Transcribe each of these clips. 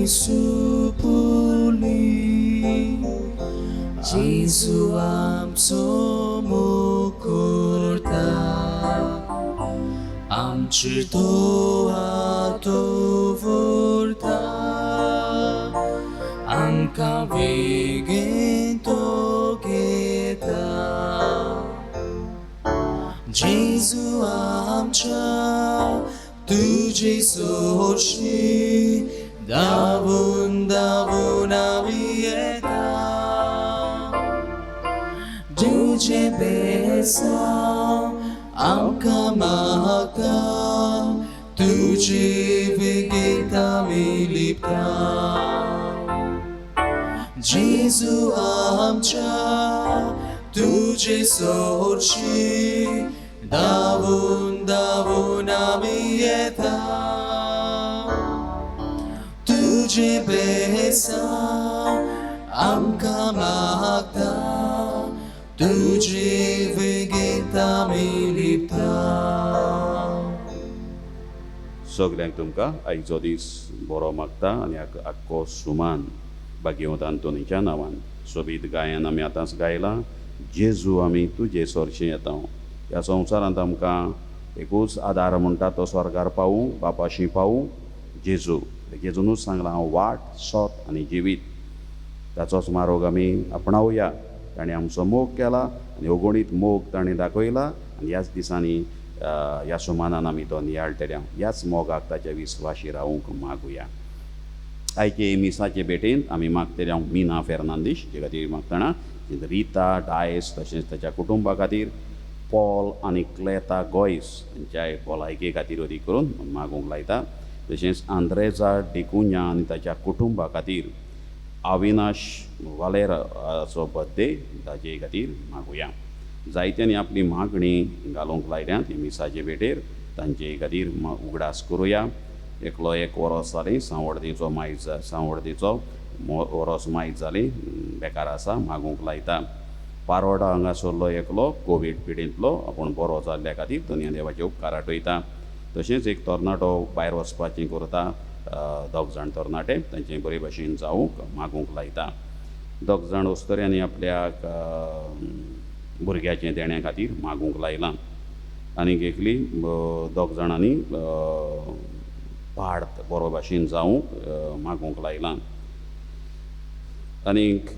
सुपुली जेजू आमचो मुकुरता आमचेर तो दवरता आमकां बेगीन तो घेता जेजू आमच्या तुजे सोर्शी धांवून धांवून आमी येता तुजे बेसांव आमकां मागता तुजे बेगीन आमी लिपता जेजू आमच्या तुजे सोर्शी धांवून धांवून आमी येता तुजे बेसांव आमकां मागता तुजे बेगीन आमी लिपता. सगल्यांक तुमकां आयचो दीस बरो मागता आनी आख्खो सुमान भाग्यवंत आंतोनीच्या नांवान सोबीत गायन आमी आतांच गायलां. जेजू आमी तुजे सोरशीं येता. ह्या संवसारांत आमकां एकूच आदार म्हणटा तो स्वर्गार पावूं बापाशी पावूं जेजू. जेजूनूच सांगलां हांव वाट सोत आनी जिवीत. ताचोच मार्ग आमी आपणावया. ताणें आमचो मोग केला आनी अगणीत मोग ताणें दाखयला आनी ह्याच दिसांनी ह्या सुमानान आमी तो नियाळटल्या. ह्याच मोगाक ताच्या विस्वाशी रावूंक मागुया. आयचे मिसाचे भेटेन आमी मागतले हांव मिना फेर्नांदीश जे खातीर मागतना रिता डायस तशेंच ताच्या कुटुंबा खातीर पॉल आनी क्लेता गॉयस हांच्या भलायके खातीर अदीक करून मागूंक लायता. तशेंच आंद्रेजा डिकुन्या आनी ताच्या कुटुंबा खातीर अविनाश वालेराचो बर्थडे ताचे खातीर मागुया. जायत्यांनी आपली मागणी घालूंक लायल्या ती मिसाचे भेटेर तांचे खातीर उगडास करुया. एकलो एक वरोस जालें सांवड्डेचो मायज सांवड्डेचो वरोस मायज जालें बेकार आसा मागूंक लायता. पारोडा हांगासरलो एकलो कोवीड पिडेंतलो आपूण बरो जाल्ल्या खातीर तोनी देवाचे उपकार आठयता. तशेंच एक तरणाटो भायर वचपाचें करता. दोग जाण तरणाटे तांचे बरे भाशेन जावंक मागूंक लायता. दोग जाण वस्तोऱ्यांनी आपल्याक भुरग्याचें देण्या खातीर मागूंक लायलां. आनीक एकली दोग जाणांनी पाड बरो भाशेन जावंक मागूंक लायलां. आनीक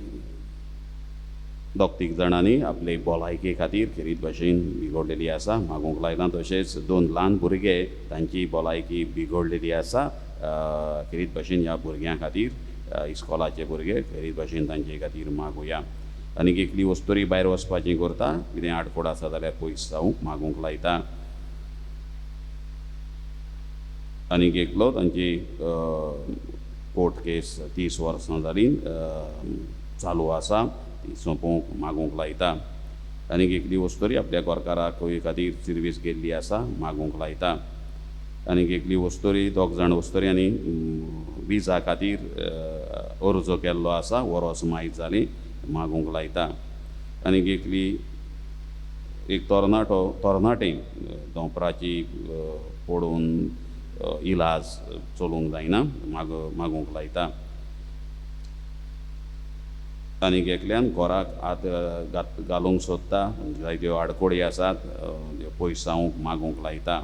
दोग तीग जाणांनी आपले भलायके खातीर खेरीत भाशेन बिगडलेली आसा मागूंक लायलां. तशेंच 2 ल्हान भुरगे तांची भलायकी बिगडलेली आसा. खेरीत भाशेन ह्या भुरग्यां खातीर इस्कॉलाचे भुरगे खेरीत भाशेन तांचे खातीर मागुया. आनीक एकली वस्तोरी भायर वचपाचें करता कितें आडखोड आसा जाल्यार पयस जावंक मागूंक लायता. आनीक एकलो तांची कोर्ट केस 30 वर्सां जालीं चालू आसा ती सोंपोवंक मागूंक लायता. आनीक एकली वस्तोरी आपल्या गोरकाराक खंय खातीर सर्वीस गेल्ली आसा मागूंक लायता. आनीक एकली वस्तोरी दोग जाण वस्तोऱ्यांनी विजा खातीर अर्ज केल्लो आसा वरोस मायज जालीं मागूंक लायता. आनीक एकली एक तरणाटें दोंपराची पडून इलाज चलूंक जायना मागूंक लायता. आनीक एकल्यान घराक आत घालूंक सोदता जायत्यो आडखोडी आसात पयस जावंक मागूंक लायता.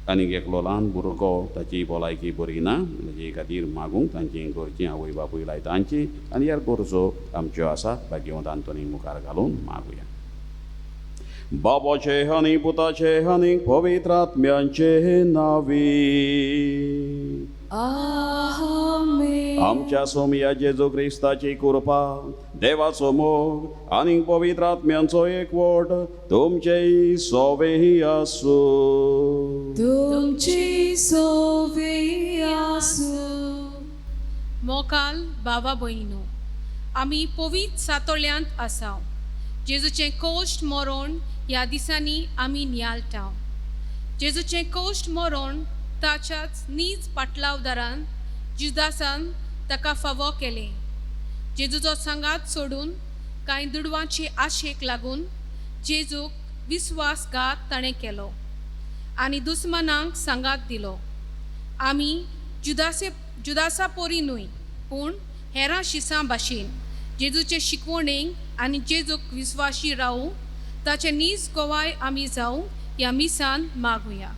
आनीक एकलो ल्हान भुरगो ताची भलायकी बरी ना ताचे खातीर मागूंक तांची घरचीं आवय बापूय लायता तांची आनी ह्या गरजो आमच्यो आसात भाग्यवंत आंतोनी मुखार घालून मागुया. बाबाचे आनी पुताचे आनी पवित्र आत्म्यांचे नांवी आमेन. आमच्या सोमया जेजू क्रिस्ताची कृपा देवाचो मोग आनी पवित्र आत्म्यांचो एकवट तुमचेय सोबे आसूं. तुमची सोबे आसूं. मोकाल बाबा भयणो आमी पवित्र सातोळ्यांत आसाव. जेजूचें कोश्ट मरण ह्या दिसांनी आमी नियाळटाव. जेजूचें कोश्ट मरण ताच्याच नीज पाटलावदारान जुदासान ताका फावो केलें. जेजूचो सांगात सोडून कांय दुडवांची आशेक लागून जेजूक विस्वासघात ताणें केलो आनी दुस्मानांक सांगात दिलो. आमी जुदासा पोरी न्हय पूण हेरां शिसां भाशेन जेजूचे शिकवणेक आनी जेजूक विस्वाशी रावू ताचे नीज गोवाय आमी जावं ह्या मिसान मागुया.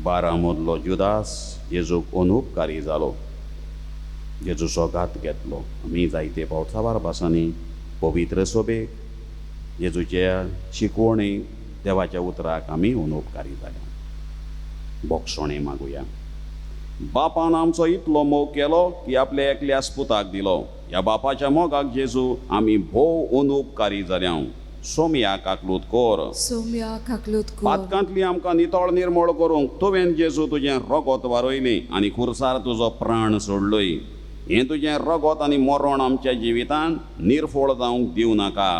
12 मदलो जुदास जेजूक अनुपकारी जालो. जेजूचो घात घेतलो. आमी जायते फावट बारबासांनी पवित्र सोबेक जेजूच्या शिकवणेक देवाच्या उतराक आमी अनुपकारी जाल्या. बोगसोणें मागुया. बापान आमचो इतलो मोग केलो की आपल्या एकल्या पुताक दिलो. ह्या बापाच्या मोगाक जेजू आमी भोव अनुपकारी जाल्या. सोमया काकलूत कोर. सोम्या काकलूत कोर. पातकांतली आमकां नितळ निर्मळ करूंक तुवें जेजू तुजें रगत वारयलें आनी खुर्सार तुजो प्राण सोडलोय. हें तुजें रगत आनी मरण आमच्या जिवितांत निर्फळ जावंक दिवं नाका.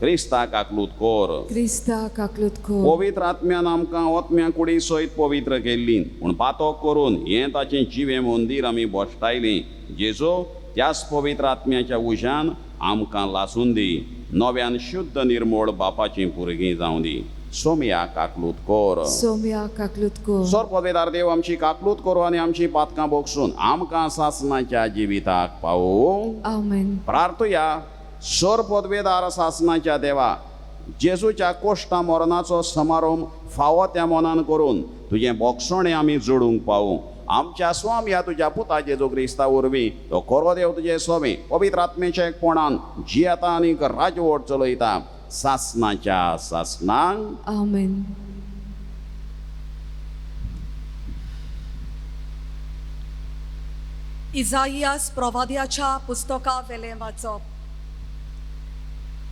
क्रिस्ता काकलूत कोर. क्रिस्ता काकलूत कोर. पवित्र आत्म्यान आमकां ओतम्या कुडी सयत पवित्र केल्ली पूण पातोक करून हें ताचें जिवें मंदीर आमी बोश्टायलें. जेजू त्याच पवित्र आत्म्याच्या उज्यान आमकां लासून दी. नव्यान शुद्ध निर्मळ बापाचीं भुरगीं जावं दी. सोम्या काकलूत कोर. सोम्या काकलूत कोर. सर पदवेदार देव आमची काकलूत करो आनी आमची पातकां बोगसून आमकां सासणाच्या जिविताक पावो. आमेन. प्रार्थुया. सर पदवेदार सासणाच्या देवा, जेजूच्या कोश्टा मरणाचो समारोह फावो त्या मनान करून तुजें बोगसोणें आमी जोडूंक पावूं. आमच्या स्वाम ह्या तुज्या पुता जेजू क्रिस्ता वरवीं तो खरो देव तुजें सोबे पवित्र आत्मेच्या एकपणान जियेता आनी राजवट चलयता सासणाच्या सासणांक. आमेन. इजाइयास प्रवाद्याच्या पुस्तका वेलें वाचप.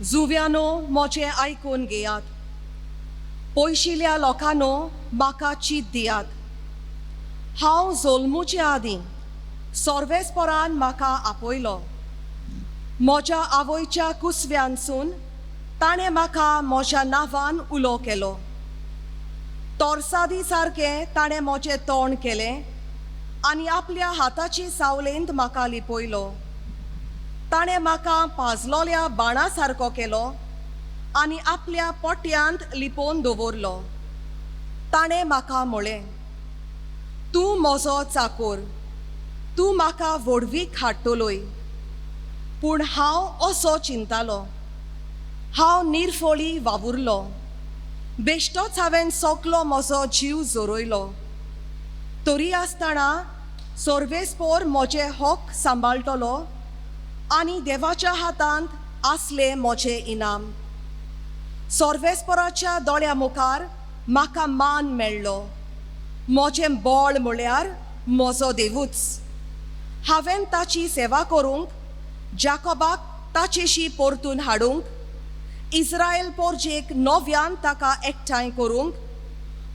जुव्यानो मोचें आयकून घेयात. पयशिल्ल्या लोकांनो म्हाका चीत दियात. हांव जल्मुचे आदीं सोर्वेस्परान म्हाका आपयलो. म्हज्या आवयच्या कुसव्यांसून ताणें म्हाका म्हज्या नांवान उलो केलो. तोरसादी सारकें ताणें म्हजें तोंड केलें आनी आपल्या हाताची सावलेंत म्हाका लिपयलो. ताणें म्हाका पाजलोल्या बाणा सारको केलो आनी आपल्या पोट्यांत लिपोवन दवरलो. ताणें म्हाका म्हळें, तूं म्हजो चाकोर, तूं म्हाका व्हडवीक हाडटलोय. पूण हांव असो चिंतालो. हांव निर्फळी वावुरलो. बेश्टोच हांवें सगलो म्हजो जीव जोरोयलो. तरी आसतना सोर्वेस्पोर म्हजे हक सांबाळटलो आनी देवाच्या हातांत आसले म्हजें इनाम. सोर्वेस्पोराच्या दोळ्या मुखार म्हाका मान मेळ्ळो. म्हजें बळ म्हळ्यार म्हजो देवूच. हांवें ताची सेवा करूंक, जाकोबाक ताचेशी परतून हाडूंक, इस्रायल पोरजेक नव्यान ताका एकठांय करूंक,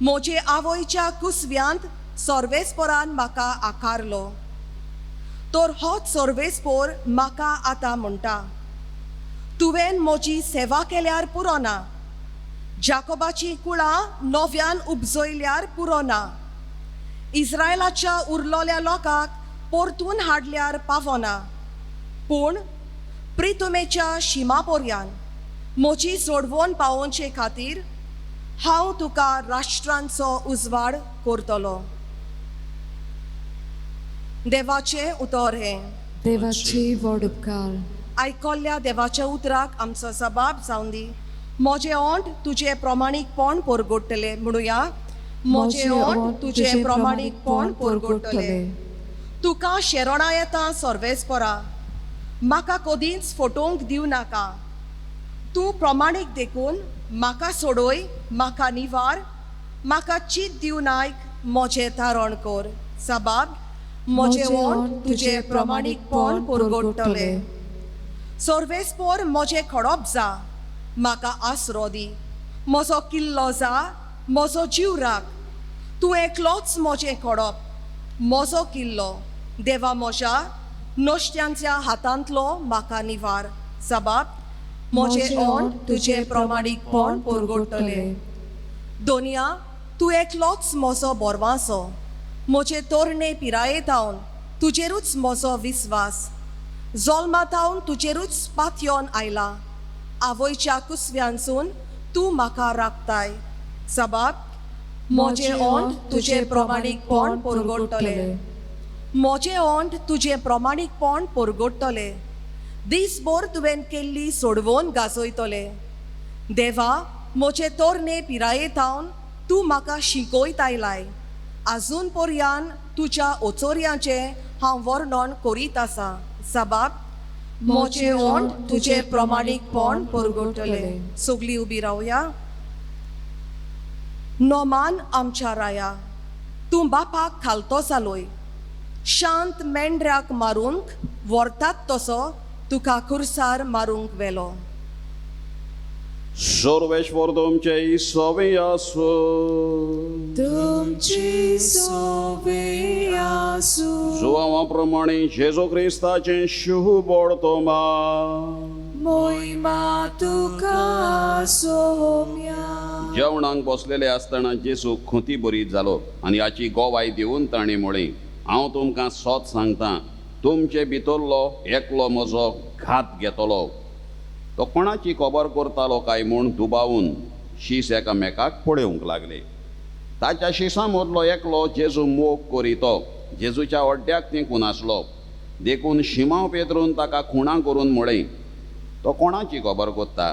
म्हजे आवयच्या कुसव्यांत सोर्वेस्पोरान म्हाका आकारलो. तर होच सोर्वेस्पोर म्हाका आतां म्हणटा, तुवें म्हजी सेवा केल्यार पुरो ना. जाकोबाची कुळां नव्यान उपजयल्यार पुरो ना. इस्रायलाच्या उरलोल्या लोकांक परतून हाडल्यार पावना. पूण प्रितुमेच्या शिमापोर्यान म्हजी सोडवण पावोवचे खातीर हांव तुका राष्ट्रांचो उजवाड करतलो. देवाचें उतर हें. देवाची व्हड उपकार. आयकल्ल्या देवाच्या उतराक आमचो जबाब जावन दी. म्हजें ओंठ तुजें प्रमाणीकपण परगडटले. म्हणुया, म्हजें ओंठ तुजें प्रमाणीकपण परगडटले. तुका शेरोणा येता सोर्वेस्पोरा. म्हाका कधीच फटोवंक दिवं नाका. तूं प्रमाणीक देखून म्हाका सोडोय, म्हाका निवार, म्हाका चीत दिवन आयक, म्हजें तारण कर. जबाब, म्हजें ओंठ तुजें प्रमाणीकपण परगडटले. सोर्वेस्पोर म्हजें खडप जा, म्हाका आसरो दी. म्हजो किल्लो जा, म्हजो जीव राख. तूं एकलोच म्हजें खडप, म्हजो किल्लो. देवा म्हज्या नश्ट्यांच्या हातांतलो म्हाका निवार. जबाब, म्हजें ओंठ तुजें प्रमाणीकपण परगडटले. दोनया, तूं एकलोच म्हजो बोरवांसो. म्हजे तोरणे पिरायेतावन तुजेरूच म्हजो विस्वास. जल्मातावन तुजेरूच पातयोन आयला. आवयच्या कुसव्यांसून तूं म्हाका राखताय. जबाब, मोजे ओंठ तुझे प्रमाणीकपण परगडटले मोजे ओंठ तुझे प्रमाणीकपण परगडटले दिसभर तुवें केल्ली सोडवून गाजयतले देवा म्हजे तोरणे पिरायेतावन तूं म्हाका शिकयत आयलाय आजून पर्यान तुज्या ओचोऱ्यांचे हांव वर्णन करीत आसा साबाब मोजे ओंठ तुझे प्रमाणीकपण परगडटले सगळीं उबी रावया नोमान आमच्या राया तूं बापाक खालतो जालोय शांत मेंढऱ्याक मारूंक व्हरतात तसो तुका खुर्सार मारूंक वेलो सर्वेश्वर तुमचे सोबे आसू तुमची सोबे आसूं जुवा प्रमाणे जेजू क्रिस्ताचे शुभ तोमा मोहिमा तुका सोम्या जेवणाक बसलेले आसतना जेजू खुंती बरीत जालो आनी हाची गोवाय दिवन ताणें म्हळें हांव तुमकां सोत सांगतां तुमचे भितरलो एकलो म्हजो घात घेतलो तो कोणाची खबर करतालो काय म्हूण दुबावून शीस एकामेकाक पळोवंक लागले ताच्या शिसां मदलो एकलो जेजू मोग करीतो जेजूच्या वड्ड्याक तेंकून आसलो देखून शिमांव पेद्रून ताका खुणां करून म्हळें तो कोणाची खबर करता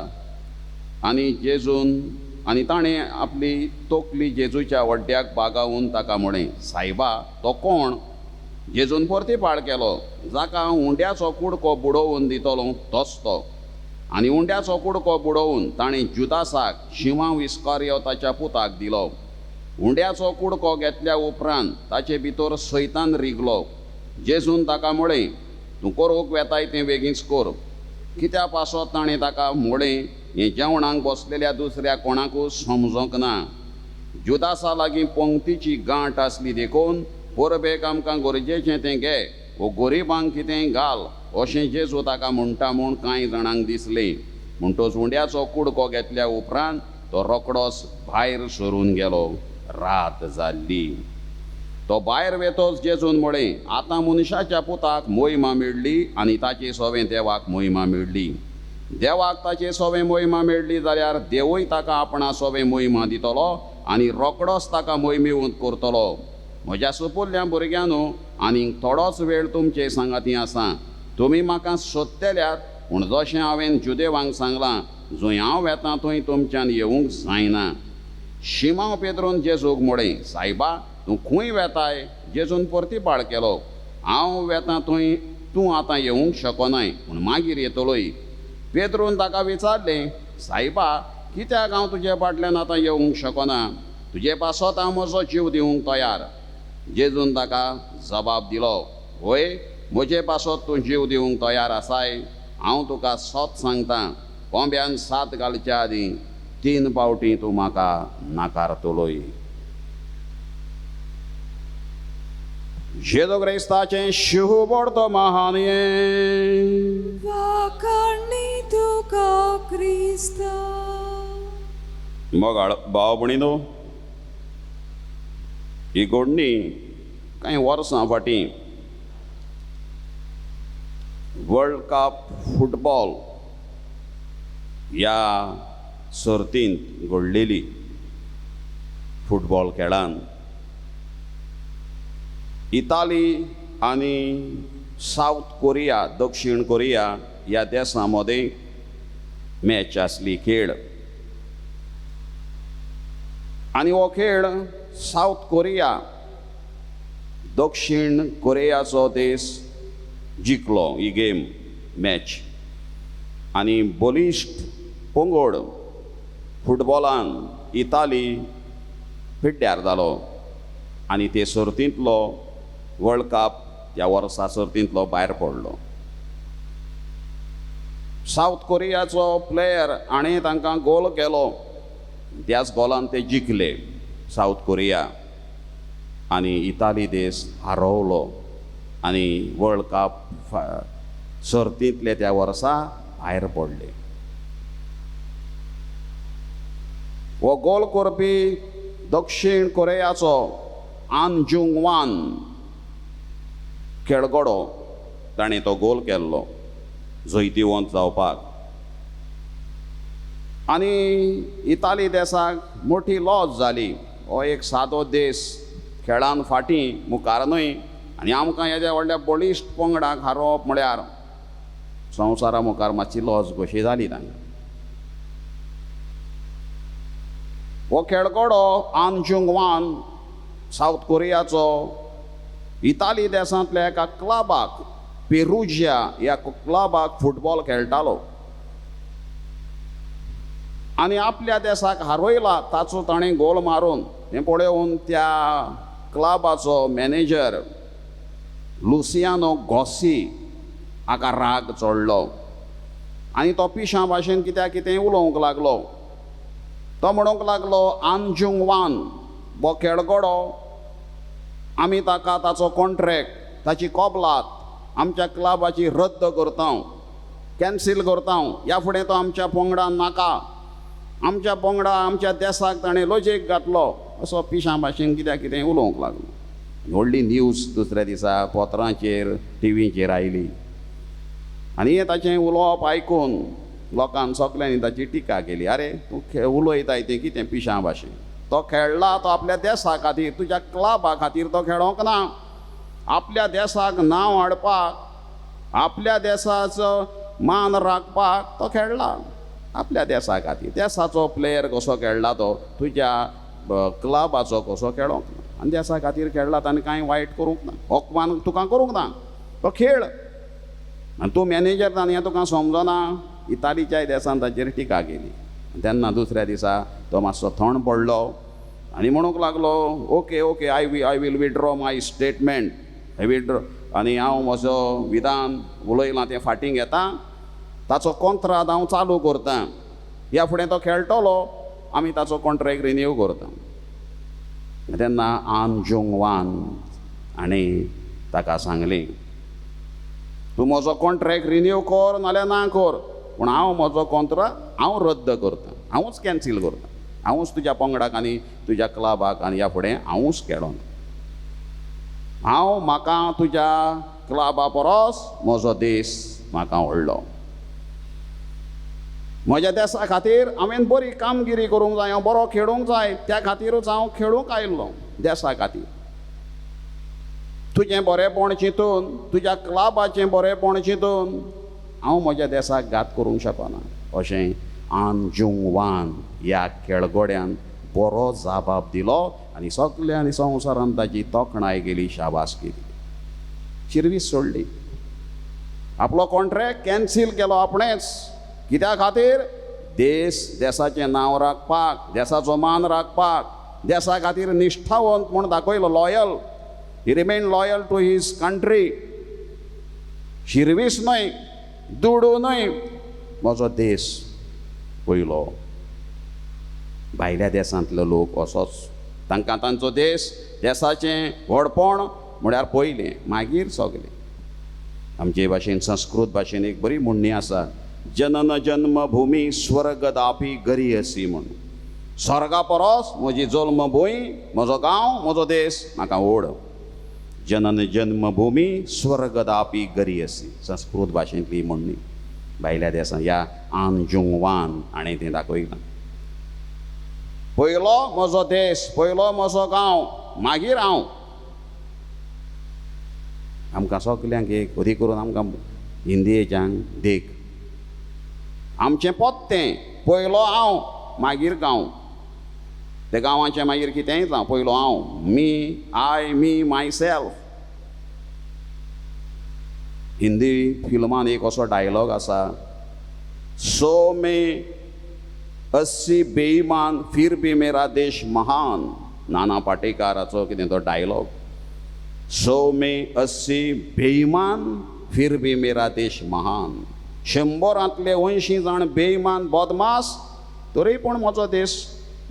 आनी ताणें आपली तोकली जेजूच्या वड्ड्याक बागावून ताका म्हळें सायबा तो कोण जेजून परती पाळ केलो जाका हांव उंड्याचो कुडको बुडोवन दितलो तोच तो आनी उंड्याचो कुडको बुडोवन ताणें जुदासाक शिमांव इस्कारियोताच्या पुताक दिलो उंड्याचो कुडको घेतल्या उपरांत ताचे भितर सैतान रिगलो जेजून ताका म्हळें तूं करूंक वेताय तें बेगीच कर कित्या पासत ताणें ताका म्हळें हें जेवणाक बसलेल्या दुसऱ्या कोणाकूच समजोंक ना जुदासा लागीं पंक्तीची गांठ आसली देखून परबेक आमकां गरजेचें तें घे वो गरिबांक कितेंय घाल अशें जेजू ताका म्हणटा म्हूण कांय जाणांक दिसलें म्हणटच उंड्याचो कुडको घेतल्या उपरांत तो रोखडोच भायर सरून गेलो रात जाल्ली तो भायर वेतोच जेजून म्हळें आतां मनशाच्या पुताक मोहिमा मेळ्ळी आनी ताचे सोबें देवाक मोहिमा मेळ्ळी देवाक ताचे सोबें मोहिमा मेळ्ळी जाल्यार देवूय ताका आपणा सोबें मोहिमा दितलो आनी रोखडोच ताका मोहिमेवंत करतलो म्हज्या सुपुल्ल्या भुरग्यांनो आनीक थोडोच वेळ तुमचे सांगाती आसा तुमी म्हाका सोदतेल्यात पूण जशें हांवें जुदेवांक सांगलां जंय हांव वेतां थंय तुमच्यान येवंक जायना शिमांव पेद्रून जेजूक म्हळें सायबा तूं खंय वेताय जेजून परतीपाळ केलो हांव वेतां थंय तूं आतां येवंक शकनाय पूण मागीर येतलोय पेद्रून ताका विचारलें सायबा कित्याक हांव तुजे फाटल्यान आतां येवंक शकना तुजे पासत हांव म्हजो जीव दिवंक तयार जेजून ताका जबाब दिलो होय म्हजे पासत तूं जीव दिवंक तयार आसाय हांव तुका सोत सांगतां कोंब्यान सात घालच्या आदीं 3 फावटी तूं म्हाका नाकारतलोय जेजू क्रिस्ताचें शुभ तो महानये वाकणी तुका क्रिस्ता मग भाव भणीनो ही घडणी कांय वर्सां फाटीं वर्ल्ड कप फुटबॉल ह्या सर्तींत घडलेली फुटबॉल खेळांत इटाली आनी सावथ कोरिया दक्षिण कोरिया ह्या देशां मदें मॅच आसली खेळ आनी हो खेळ सावथ कोरिया दक्षिण कोरियाचो देश जिखलो ही गेम मॅच आनी बलिश्ट पंगड फुटबॉलान इटाली पिड्ड्यार जालो आनी ते सर्तींतलो वर्ल्ड कप ह्या वर्सा सर्तींतलो भायर पडलो सावथ कोरियाचो प्लेयर आनी तांकां गोल केलो त्याच गोलान ते जिखले सावथ कोरिया आनी इटाली देश हारवलो आनी वर्ल्ड कप सर्तींतले त्या वर्सा भायर पडले हो गोल करपी दक्षिण कोरियाचो आन जुंग वान खेळगडो ताणें तो गोल केल्लो जैतिवंत जावपाक आनी इटाली देशाक मोठी लॉस जाली हो एक सादो देश खेळान फाटीं मुखार न्हय आनी आमकां हेज्या व्हडल्या बळिश्ट पंगडाक हारोवप म्हळ्यार संवसारा मुखार मातशी लॉस कशी जाली तांकां. हो खेळगडो आन जुंग वान सावथ कोरियाचो इताली देशांतल्या एका क्लबाक पेरुजिया ह्या क्लबाक फुटबॉल खेळटालो आनी आपल्या देशाक हारयला ताचो ताणें गोल मारून हें पळोवन त्या क्लबाचो मॅनेजर लुसियानो गॉसी हाका राग चडलो आनी तो पिशा भाशेन कितें उलोवंक लागलो. तो म्हणूंक लागलो आन जुंग वान हो खेळगडो आमी ताका ताचो कॉन्ट्रॅक्ट ताची कबलात आमच्या क्लबाची रद्द करता कॅन्सील करता. ह्या फुडें तो आमच्या पंगडान नाका. आमच्या पंगडा आमच्या देशाक ताणें लजेक घातलो असो पिशा भाशेन कितें उलोवंक लागलो. व्हडली न्यूज दुसऱ्या दिसा पत्रांचेर टीव्हीचेर आयली आनी हें ताचें उलोवप आयकून लोकांन सगल्यांनी ताची टिका केली. आरे तूं उलयताय तें कितें पिशा भाशेन. तो खेळ्ळा तो आपल्या देशा खातीर तुज्या क्लबा खातीर तो खेळोंक ना. आपल्या देशाक नांव हाडपाक आपल्या देशाचो मान राखपाक तो खेळ्ळा आपल्या देशा खातीर. देशाचो प्लेयर कसो खेळ्ळा तो तुज्या क्लबाचो कसो खेळोंक ना आनी देशा खातीर खेळ्ळा ताणें कांय वायट करूंक ना अपमान तुका करूंक ना. तो खेळ आनी तूं मॅनेजर जावन हें तुका समजना. इतालीच्या देशान ताचेर टिका केली. तेन्ना दुसऱ्या दिसा तो मातसो थंड पडलो आनी म्हणूंक लागलो okay I will withdraw my statement आनी हांव म्हजो विधान उलयलां तें फाटीं घेता. ताचो कॉन्ट्रॅक्ट हांव चालू करतां. ह्या फुडें तो खेळटलो आमी ताचो कॉन्ट्रॅक्ट रिन्यू करता. तेन्ना आन जुंग वान हाणें ताका सांगलें तूं म्हजो कॉन्ट्रॅक्ट रिन्यू कर नाल्यार ना कर पूण हांव म्हजो कॉन्ट्रॅक्ट हांव रद्द करतां. हांवूच कॅन्सील करतां. हांवूच तुज्या पंगडाक आनी तुज्या क्लबाक आनी ह्या फुडें हांवूच खेळोना. म्हाका तुज्या क्लबा परस म्हजो देश म्हाका व्हडलो. म्हज्या देशा खातीर हांवें बरी कामगिरी करूंक जाय. हांव बरो खेळूंक जाय. त्या खातीरूच हांव खेळूंक आयिल्लो देशा खातीर. तुजें बरेंपण चिंतून तुज्या क्लबाचें बरेंपण चिंतून हांव म्हज्या देशाक घात करूंक शकना. अशें आन जुंग वान ह्या खेळगड्यान बरो जाबाब दिलो आनी सगळ्यांनी संवसारान ताची तोखणाय केली शाबास केली. शिर्वीस सोडली. आपलो कॉन्ट्रॅक्ट कॅन्सील केलो आपणेच. कित्या खातीर देशाचें नांव राखपाक देशाचो मान राखपाक देशा खातीर निश्ठावंत म्हूण दाखयलो. Loyal he remain loyal to his country. शिर्वीस न्हय दुडू न्हय म्हजो देश पयलो. भायल्या देशांतले लोक असोच तांकां तांचो देशाचें व्हडपण म्हळ्यार पयलें मागीर सगलें. आमचे भाशेन संस्कृत भाशेन एक बरी म्हणणी आसा जनन जन्मभूमी स्वर्गदापी गरीयसी म्हूण. स्वर्गा परस म्हजी जल्मभूंय म्हजो गांव म्हजो देश म्हाका व्हड. जनन जन्मभूमी स्वर्गदापी गरीयसी संस्कृत भाशेंतली म्हणणी. भायल्या देशांत ह्या आन जुंग वान हाणें तें दाखयलां. पयलो म्हजो देश पयलो म्हजो गांव मागीर हांव. आमकां सगल्यांक एक अदी करून आमकां हिंदीच्यान देख आमचें पत्तें पयलो हांव मागीर गांव. त्या गांवाचें मागीर कितेंय जावं पयलो हांव मी माय सेल्फ. हिंदी फिल्मान एक असो डायलॉग आसा 100 में 80 बेईमान फिर भी मेरा देश महान. नाना पाटेकराचो कितें तो डायलॉग 100 में 80 बेईमान फिर भी मेरा देश महान. 100रांतले 80 जाण बेईमान बदमास तरी पूण म्हजो देश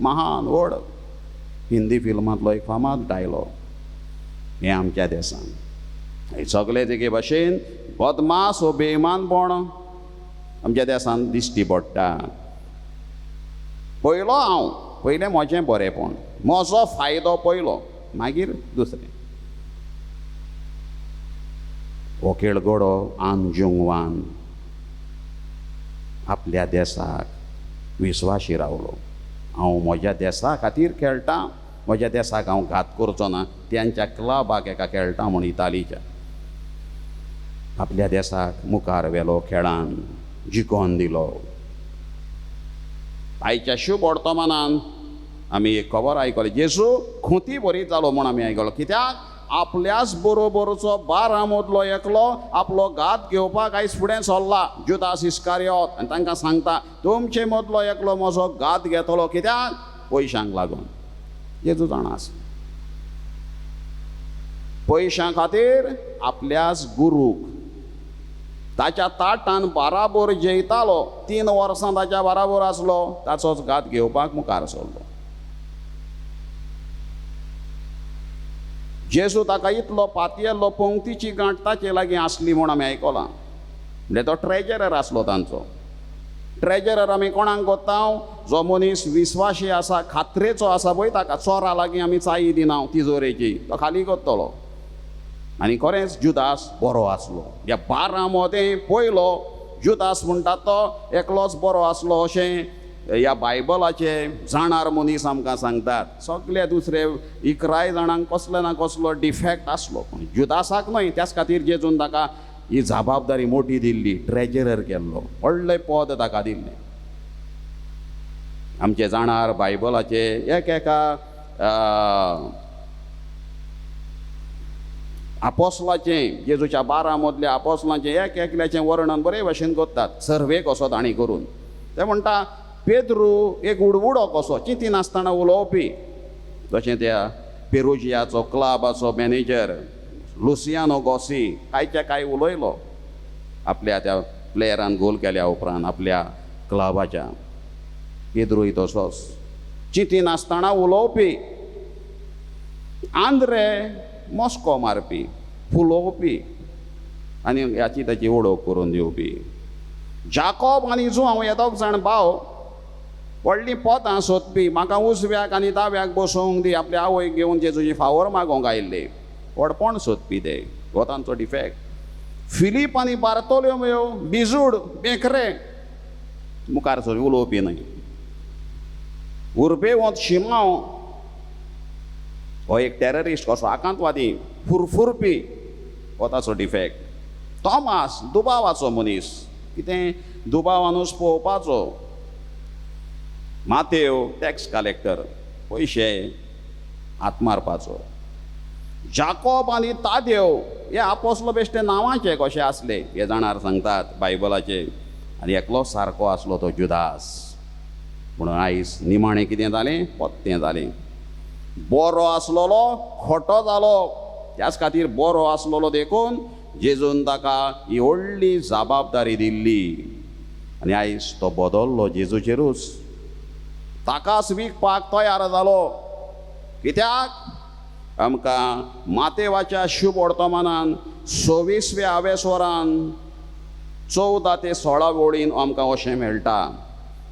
महान व्हड. हिंदी फिल्मांतलो एक फामाद डायलॉग. हें आमच्या देशान हे सगळे तेगे भाशेन बदमास हो बेईमानपण आमच्या देशान दिश्टी पडटा. पयलो हांव पयलें म्हजें बरेंपण म्हजो फायदो पयलो मागीर दुसरें. हो खेळगडो आन जुंग वान आपल्या देशाक विस्वाशी रावलो. हांव म्हज्या देशा खातीर खेळटां म्हज्या देसाक हांव घात करचो ना, त्यांच्या क्लबाक एका खेळटा म्हूण इतालीच्या आपल्या देसाक मुखार व्हेलो, खेळान जिखोवन दिलो. आयच्या शुभ वर्तमानान आमी एक खबर आयकली, जेजू खुंती बरी जालो म्हूण आमी आयकलो. कित्याक आपल्याच बरोबरचो 12 मदलो एकलो आपलो घात घेवपाक आयज फुडें सरला, जुदास इस्कारियोत, आनी तांकां सांगता तुमचे मदलो एकलो म्हजो घात घेतलो. कित्याक? पयशांक लागून. जेजू जाणास पयशां खातीर आपल्याच गुरूक ताच्या ताटान बाराबर जेयतालो, 3 वर्सां ताच्या बाराबर आसलो, ताचोच घात घेवपाक मुखार सरलो. जेजू ताका इतलो पातयेल्लो पंक्तीची गांठ ताचे लागीं आसली म्हूण आमी आयकलां. म्हणजे तो ट्रेजरर आसलो तांचो. ट्रेजरर आमी कोणाक कोत्ता? जो मनीस विस्वाशी आसा, खात्रेचो आसा पळय, ताका चोरा लागीं आमी चाई दिना तिजोरेची, तो खाली कोत्तलो. आनी खरेंच जुदास बरो आसलो. ह्या 12 मदें पयलो जुदास म्हणटात तो एकलोच बरो आसलो अशें ह्या बायबलाचे जाणार मनीस आमकां सांगतात. सगळे दुसरे 11 जाणांक कसलो ना कसलो डिफेक्ट आसलो, पूण जुदासाक न्हय. त्याच खातीर जेजून ताका ही जबाबदारी मोठी दिल्ली, ट्रेजरर केल्लो, व्हडलें पद ताका दिल्लें. आमचे जाणार बायबलाचे एका आपोस्लाचें, जेजूच्या 12 मदल्या आपोस्लांचें एकल्याचें वर्णन बरे भशेन करतात, सर्वे कसो तांणी करून. ते म्हणटा पेद्रू एक उडवुडो कसो चिंती नासतना उलोवपी, जशें त्या पेरुजियाचो क्लबाचो मॅनेजर लुसियानो गॉसी कांयच्या कांय उलयलो आपल्या त्या प्लेयरान गोल केल्या उपरांत आपल्या क्लबाच्या. पेद्रूय तसोच चिंती नासतना उलोवपी, आंद्रे मस्को मारपी, फुलोवपी आनी ह्याची ताची वळख करून दिवपी. जाकोब आनी जुआंव हे दोग जाण भाव व्हडलीं पोतां सोदपी, म्हाका उजव्याक आनी दाव्याक बसोवंक दी, आपल्या आवयक घेवन जेजूची फावोर मागोंक आयिल्ले. व्हडपण सोदपी ते, हो तांचो डिफेक्ट. फिलीप आनी बार्तोलोमेव बिजूड बेकरे, मुखार सर उलोवपी न्हय. उर्बेवंत शिमाव हो एक टेररिस्ट कसो आकांतवादी, फुरफुरपी, हो ताचो डिफेक्ट. थॉमास दुबावाचो मनीस, कितें दुबावानूच पळोवपाचो. मातेव टॅक्स कलेक्टर, पयशे हात मारपाचो. जाकोब आनी तादेव हे आपोस्ल बेश्टे नांवाचे कशे आसले हे जाणार सांगतात बायबलाचे. आनी एकलो सारको आसलो तो जुदास. म्हणून आयज निमाणें कितें जालें? पत्तें जालें. बरो आसलोलो खोटो जालो. त्याच खातीर बरो आसलोलो देखून जेजून ताका ही व्हडली जबाबदारी दिल्ली. आनी आयज तो बदल्लो जेजूचेरूच, ताकाच विकपाक तयार जालो. कित्याक आमकां मातेवाच्या शुभ वर्तमानान 26व्या आवेस्वरान 14 ते 16 वळीन आमकां अशें मेळटा.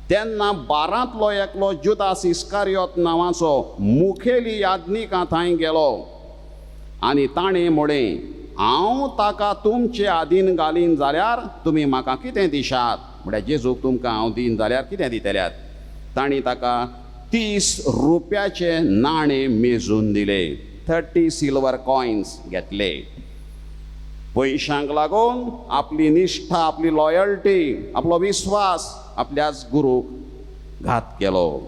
तेन्ना 12तलो एकलो जुदास इस्कारियोत नांवाचो मुखेली याज्ञिका थंय गेलो आनी ताणें म्हळें, हांव ताका तुमचे आदीन घालीन जाल्यार तुमी म्हाका कितें दिशात? म्हळ्यार जेजूक तुमकां हांव दीन जाल्यार कितें दितल्यात? तांणी ताका 30 रुपयाचे नाणे मेजून दिले. 30 सिल्वर कॉयन्स घेतले. पयशांक लागून आपली निश्ठा, आपली लॉयल्टी, आपलो विस्वास आपल्याच गुरूक घात केलो.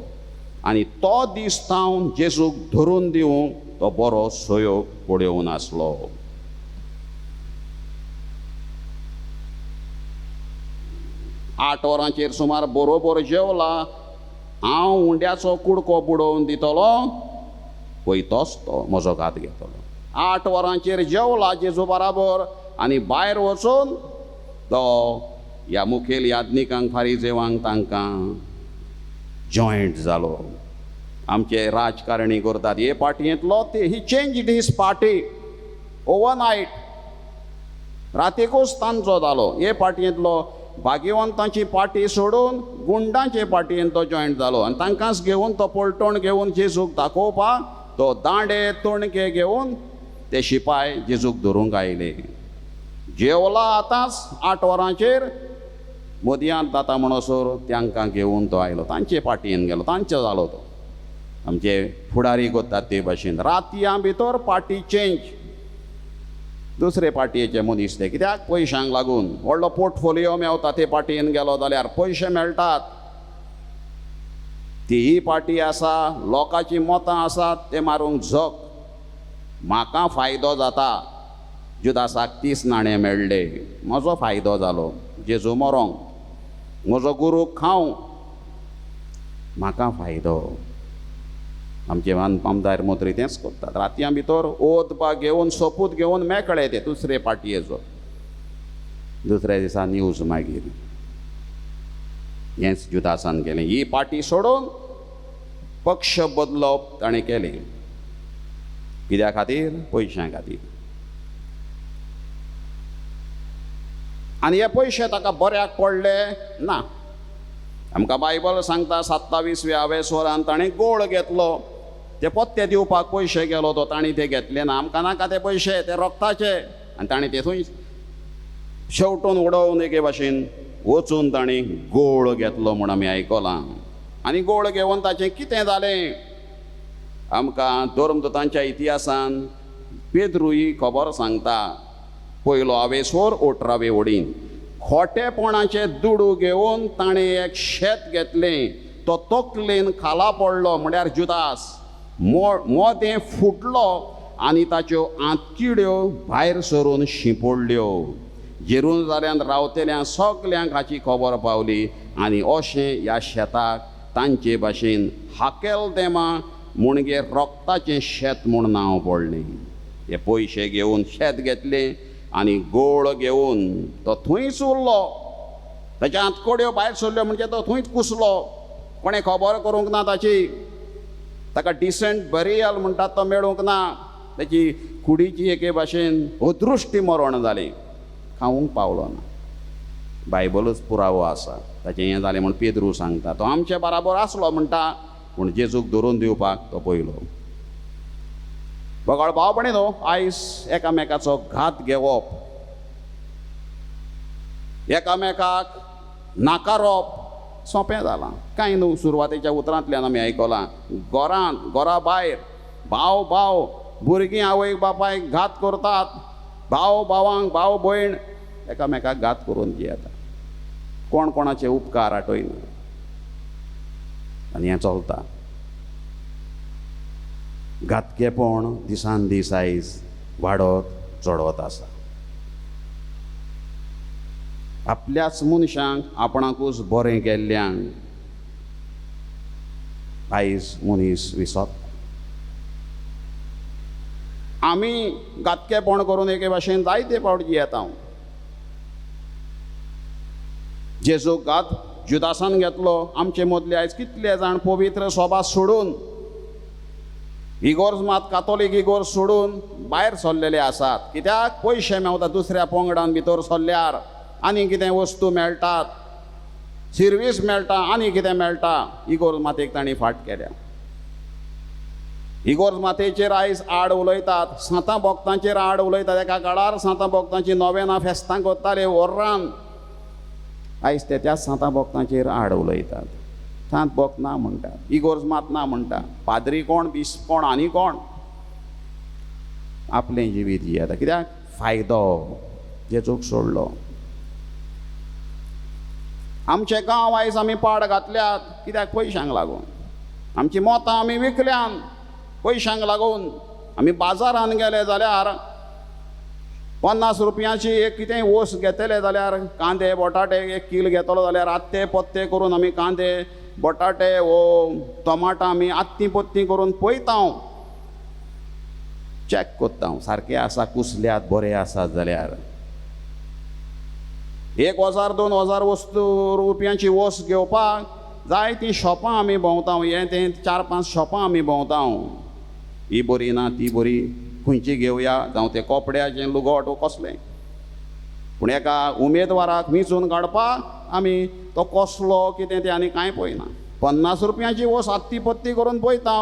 आनी तो दीस थावन जेजूक धरून दिवंक तो बरो सोयोग पळोवन आसलो. आठ वरांचेर सुमार बरोबर जेवला. हांव उंड्याचो कुडको बुडोवन दितलो, पळय तोच तो म्हजो घात घेतलो. 8 वरांचेर जेवला जेजू बराबर आनी भायर वचून तो ह्या मुखेल याज्ञिकांक फारिजेवांक तांकां जॉयंट जालो. आमचे राजकारणी करतात हे पार्टयेंतलो ते ही चेंज्ड हीज पार्टी ओवरनायट. रातीकूच तांचो जालो. हे पार्टयेंतलो भाग्यवंतांची पार्टी सोडून गुंडांचे पार्टयेंत तो जॉयंट जालो आनी तांकांच घेवन तो पलटण घेवन जेजूक दाखोवपाक तो दांडे तोणके घेवन ते शिपाय जेजूक धरूंक आयले. जेवला आतांच 8 वरांचेर, मदयांत जाता म्हणसर तांकां घेवन तो आयलो. तांचे पार्टयेन गेलो, तांचो जालो तो. आमचे फुडारी करतात ते भाशेन रातयां भितर पार्टी चेंज दुसरे पार्टयेचे मनीस ते कित्याक पयशांक लागून व्हडलो पोर्टफोलियो मेवता ते पार्टयेन गेलो जाल्यार पयशे मेळटात तीही पार्टी आसा लोकांची मतां आसात ते मारूंक जग म्हाका फायदो जाता जुदासाक 30 नाणे मेळ्ळे म्हजो फायदो जालो जेजू मरोंक म्हजो गुरू खावं म्हाका फायदो आमचे आमदार मंत्री तेंच करतात रातयां भितर ओत बा घेवन सोपूत घेवन मेकळे ते दुसरे पार्टयेचो दुसऱ्या दिसा न्यूज मागीर हेंच जुदासान केलें ही पार्टी सोडून पक्ष बदलप ताणें केलें कित्या खातीर पयशां खातीर आनी हे पयशे ताका बऱ्याक पडले ना आमकां बायबल सांगता 27व्या वेसोरान ताणें गोळ घेतलो ते पत्ते दिवपाक पयशे गेलो तो ताणें ते घेतले ना आमकां नाका ते पयशे ते रोखताचे आनी ताणें ते थंय शेवटून उडोवन एके भाशेन वचून ताणें गोळ घेतलो म्हूण आमी आयकलां आनी गोळ घेवन ताचें कितें जालें आमकां धर्मदुतांच्या इतिहासान पेद्रू ही खबर सांगता पयलो आवेसोर 18वे ओडीन खोटेपणाचे दुडू घेवन ताणें एक शेत घेतलें तो तकलेन खाला पडलो म्हळ्यार जुदास मोदें फुटलो आनी ताच्यो आंतकिड्यो भायर सरून शिंपडल्यो जेरुसलेमांत रावतल्या सगल्यांक हाची खबर पावली आनी अशें ह्या शेताक तांचे भाशेन हाकेलदेमा म्हणजे रोक्ताचें शेत म्हूण नांव पडलें हे पयशे घेवन शेत घेतलें आनी गोळ घेवन तो थंयच उरलो ताच्या आंतकोड्यो भायर सरल्यो म्हणजे तो थंयच कुसलो कोणें खबर करूंक ना ताची ताका डिसेंट बरियल म्हणटात तो मेळूंक ना ताची कुडीची एके भाशेन अदृश्टी मरण जालें खावूंक पावलो ना बायबलूच पुरावो आसा ताचें हें जालें म्हूण पेद्रू सांगता तो आमचे बराबर आसलो म्हणटा पूण जेजूक धरून दिवपाक तो पयलो बगळ भाव भयणीनो आयज एकामेकाचो घात घेवप एकामेकाक नाकारप सोंपें जालां कांय न्हू सुरवातेच्या उतरांतल्यान आमी आयकलां घरा भायर भाव भाव भुरगीं आवयक बापायक घात करतात भाव भावांक भाव भयण एकामेकाक घात करून जियेता कोण कोणाचे उपकार आठयना आनी हें चलता घातकेपण दिसान दीस आयज वाडत चडत आसा आपल्याच मनशांक आपणाकूच बरें केल्ल्यांक आयज मनीस विसरता आमी घातकेपण करून एके भाशेन जायते फावट जियेता जेजू घात जुदासान घेतलो आमचे मदले आयज कितले जाण पवित्र सभा सोडून इगोर्ज मात कातोलीक इगोर्ज सोडून भायर सरलेले आसात कित्याक पयशे मेवता दुसऱ्या पंगडान भितर सरल्यार आनी कितें वस्तू मेळटात सर्वीस मेळटा आनी कितें मेळटा इगोर्ज मातेक तांणी फाट केल्या इगोर्ज मातेचेर आयज आड उलयतात सांतां भक्तांचेर आड उलयतात एका काळार सांतां भक्तांची नोवेनां फेस्तां करताले वर्रान आयज ते त्याच सांतां भक्तांचेर आड उलयतात सांत भक्त ना म्हणटात इगोर्ज मात ना म्हणटा पाद्री कोण बिश्प कोण आनी कोण आपलें जिवीत जियेता कित्याक फायदो जेजूक सोडलो आमचे गांव आयज आमी पाड घातल्यात कित्याक पयशांक लागून आमची मोतां आमी विकल्यान पयशांक लागून आमी बाजारान गेले जाल्यार 50 रुपयांची एक कितेंय वस्त घेतले जाल्यार कांदे बटाटे 1 किल घेतलो जाल्यार आत्ते पत्ते करून आमी कांदे बटाटे वो टमाटां आमी आत्ती पत्ती करून पळयता चॅक कोत्ता सारके आसा कुसल्यात बरे आसात जाल्यार 1000 2000 रुपयांची वस्त घेवपाक जाय ती शॉपां आमी भोंवता हें तें 4-5 शॉपां आमी भोंवता ही बरी ना ती बरी खंयची घेवया जावं ते कपड्याचें लुगोट वो कसलें पूण एका उमेदवाराक विंचून काडपाक आमी तो कसलो कितें तें आनी कांय पळयना 50 रुपयांची वस्त आत्ती पत्ती करून पळयता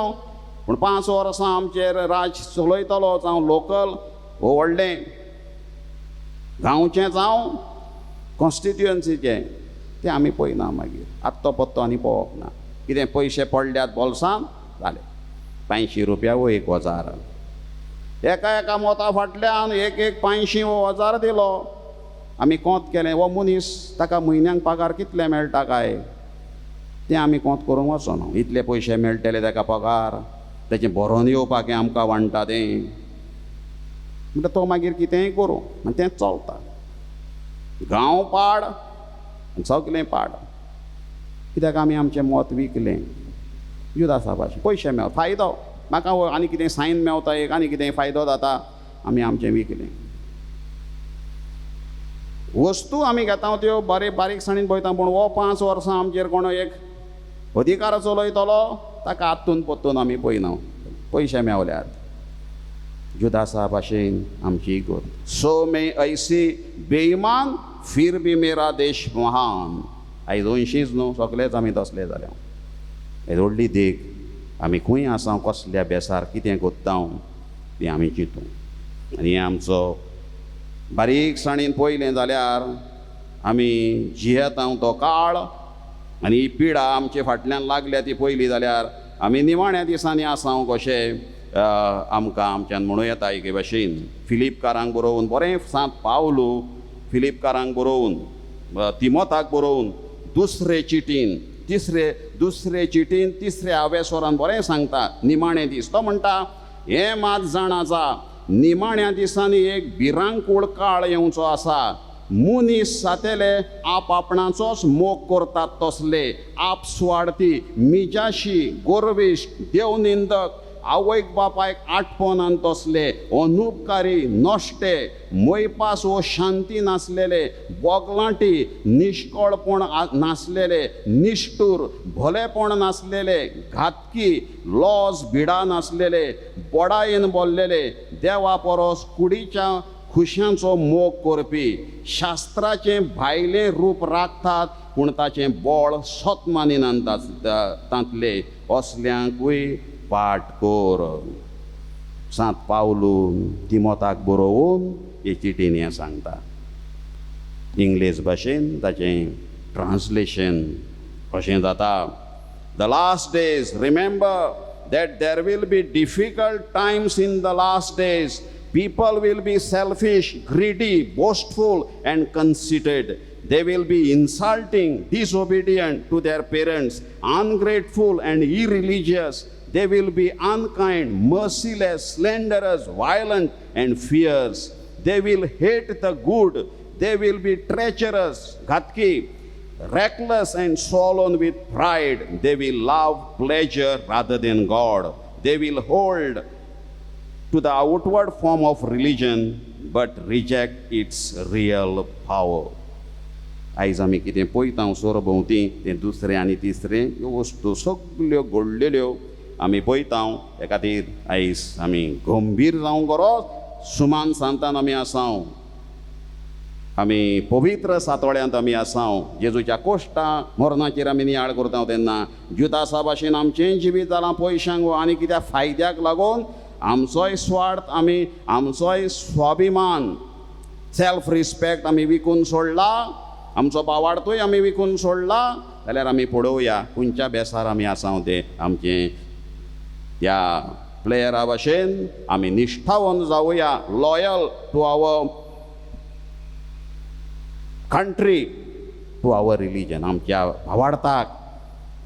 पूण 5 वर्सां आमचेर राज चलयतलो जावं लोकल वो व्हडलें गांवचें जावं कॉन्स्टिट्युएन्सीचें तें आमी पळयना मागीर आत्तो पत्तो आनी पळोवप ना कितें पयशे पडल्यात बोल्सांत जालें ₹50 वो 1,000. एका मोता फाटल्यान एक 50 वो 1,000 दिलो. आमी कोंत केलें वो मनीस ताका म्हयन्याक पगार कितले मेळटा काय तें आमी कोंत करूंक वचना. इतले पयशे मेळटले ताका पगार, तेचें बरोवन येवपाक हें आमकां वांटा तें. म्हणटा तो मागीर कितेंय करूं आनी तें चलता. गांव पाड सगलें पाड. कित्याक आमी आमचें मत विकलें. जुदासा भाशेन पयशे मेळटा, फायदो म्हाका आनी कितें सायन मेवता, एक आनी कितें फायदो जाता, आमी आमचें विकलें. वस्तू आमी घेता त्यो बारीकसाणीन पळयता, पूण हो 5 वर्सां आमचेर कोण एक अधिकार चलयतलो ताका आत्तून पत्तून आमी पळयना. पयशे मेवल्यात. जुदासा भाशेन आमची इगोर्ज. सो मे ऐसी बेईमान फिर भी मेरा देश महान. आयज 200च न्हू, सगळेच आमी तसले जाल्या. हे व्हडली देख. आमी खंय आसा, कसल्या बेसार कितें कोत्ता ती आमी चिंतूं. आनी हें आमचो बारीकसाणीन पळयलें जाल्यार आमी जियेता तो काळ आनी ही पिडा आमचे फाटल्यान लागल्या ती पयली जाल्यार आमी निमाण्या दिसांनी आसा कशें आमकां आमच्यान म्हणूं येता एके भाशेन. फिलिपकारांक बरोवन बरें सांत पावलू फिलिपकारांक बरोवन, तिमोथाक बरोवन दुसरे चिटीन तिसऱ्या वेसोरान बरें सांगता निमाणे दीस. तो म्हणटा हें मात जाणाचा, निमाण्या दिसांनी एक भिरांकूळ काळ येवचो आसा. मनीस जातेले आप आपणाचोच मोग करतात तसले, आप स्वार्थी, मिजाशी, गोरविश्ट, देवनिंदक, आवयक बापायक आठपणान तसले, अनुपकारी, नश्टे, मोयपास व शांती नासलेले, बोगलांटी, निश्कळपण नासलेले, निष्ठूर, भलेपण नासलेले, घातकी, लॉज भिडा नासलेले, बोडायेन बोललेले, देवा परस कुडीच्या खुशांचो मोग करपी, शास्त्राचें भायलें रूप राखतात पूण ताचें बोळ सतमानीन तांतले असल्यांकूय पाट कर. सांत पावलू तिमोथाक बरोवन हे चिटीन हें सांगता. इंग्लीश भाशेन ताचें ट्रान्सलेशन अशें जाता. The last days, remember that there will be difficult times in the last days. People will be selfish, greedy, boastful, and conceited. They will be insulting, disobedient to their parents, ungrateful and irreligious. They will be unkind, merciless, slanderous, violent, and fierce. They will hate the good. They will be treacherous, ghatki, reckless and sullen with pride. They will love pleasure rather than God. They will hold to the outward form of religion but reject its real power. आयज आमी कितें पळयता सोरभोंवती तें दुसरें आनी तिसरें ह्यो वस्तू सगल्यो घडलेल्यो आमी पळयता. त्या खातीर आयज आमी गंभीर जावंक गरज. सुमान सांतान आमी आसा, आमी पवित्र सातोळ्यांत आमी आसा. जेजूच्या कोश्टां मरणाचेर आमी नियाळ करता तेन्ना जुदासा भाशेन आमचें जिवीत जालां पयशांक आनी कित्या फायद्याक लागून आमचोय स्वार्थ, आमचोय स्वाभिमान, सेल्फ रिस्पेक्ट आमी विकून सोडला, आमचो भावार्थूय आमी विकून सोडला. जाल्यार आमी पळोवया खंयच्या बेसार आमी आसा ते. आमचें ह्या प्लेयरा भाशेन आमी निश्ठावन जावया, loyal to our country, to our religion, आमच्या भावार्थाक,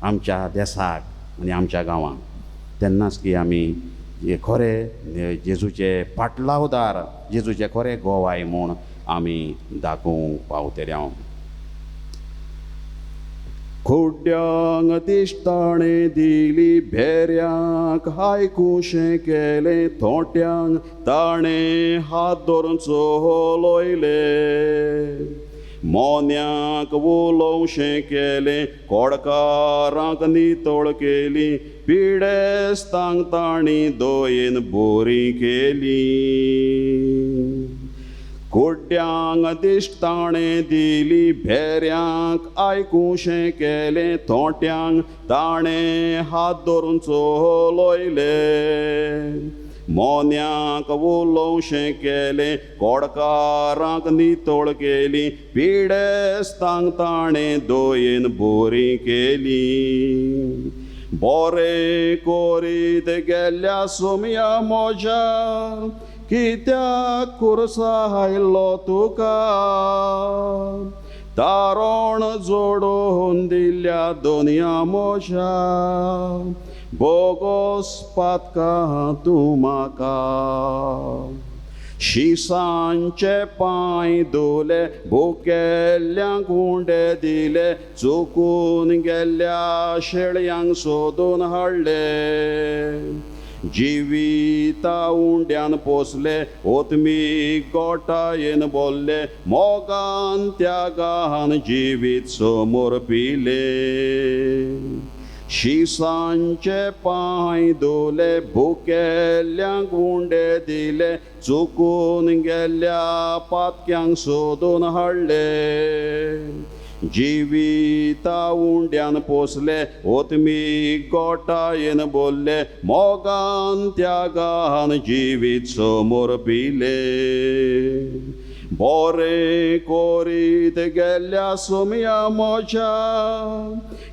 आमच्या देशाक आनी आमच्या गांवांक. तेन्नाच की आमी खरे जेजूचे पाटलावदार, जेजूचे खरे गोवाय म्हूण आमी दाखोवंक पावतले. हांव खोड्यांक दिश्ताणे दिली भेऱ्यांक, आयकुशें केलें थोट्यांक, ताणें हात धरून चलोयले. मोन्यांक उलोवशें केलें, कोडकारांक नितळ केली, पिडेस्तांक तांणी दोयेन बोरी केली. खोड्यांक दिश्ताणे दिली भेऱ्यांक, आयकुशें केलें थोट्यांक, ताणें हात धरून चलोयले. मोन्यांक उलोवशें केलें, कोडकारांक नितळ केली, पिडेस्तांक ताणें दोयेन बोरी केली. बरे कोरीत गेल्या सोमया मोजा कित्याक कुरसायलो तुका तारोण जोडून दिल्या दोनया मोजा बोगोस पातका तूं म्हाका शिसांचे पांय धुले भुकेल्ल्यांक उंडे दिले चुकून गेल्ल्या शेळयांक सोदून हाडले जिविता उंड्यान पोसले ओतमीक गोठायेन बोल्ले मोगान त्यागान जिवीत समोर पिले शिसांचे पांय धुले भुकेल्ल्यांक उंडे दिले चुकून गेल्ल्या पातक्यांक सोदून हाडले जिविता उंड्यान पोसले ओतमीक गोठायेन बोल्ले मोगान त्यागान जिवीत समोर पिले बरे कोरीत गेल्या सोमया मोजा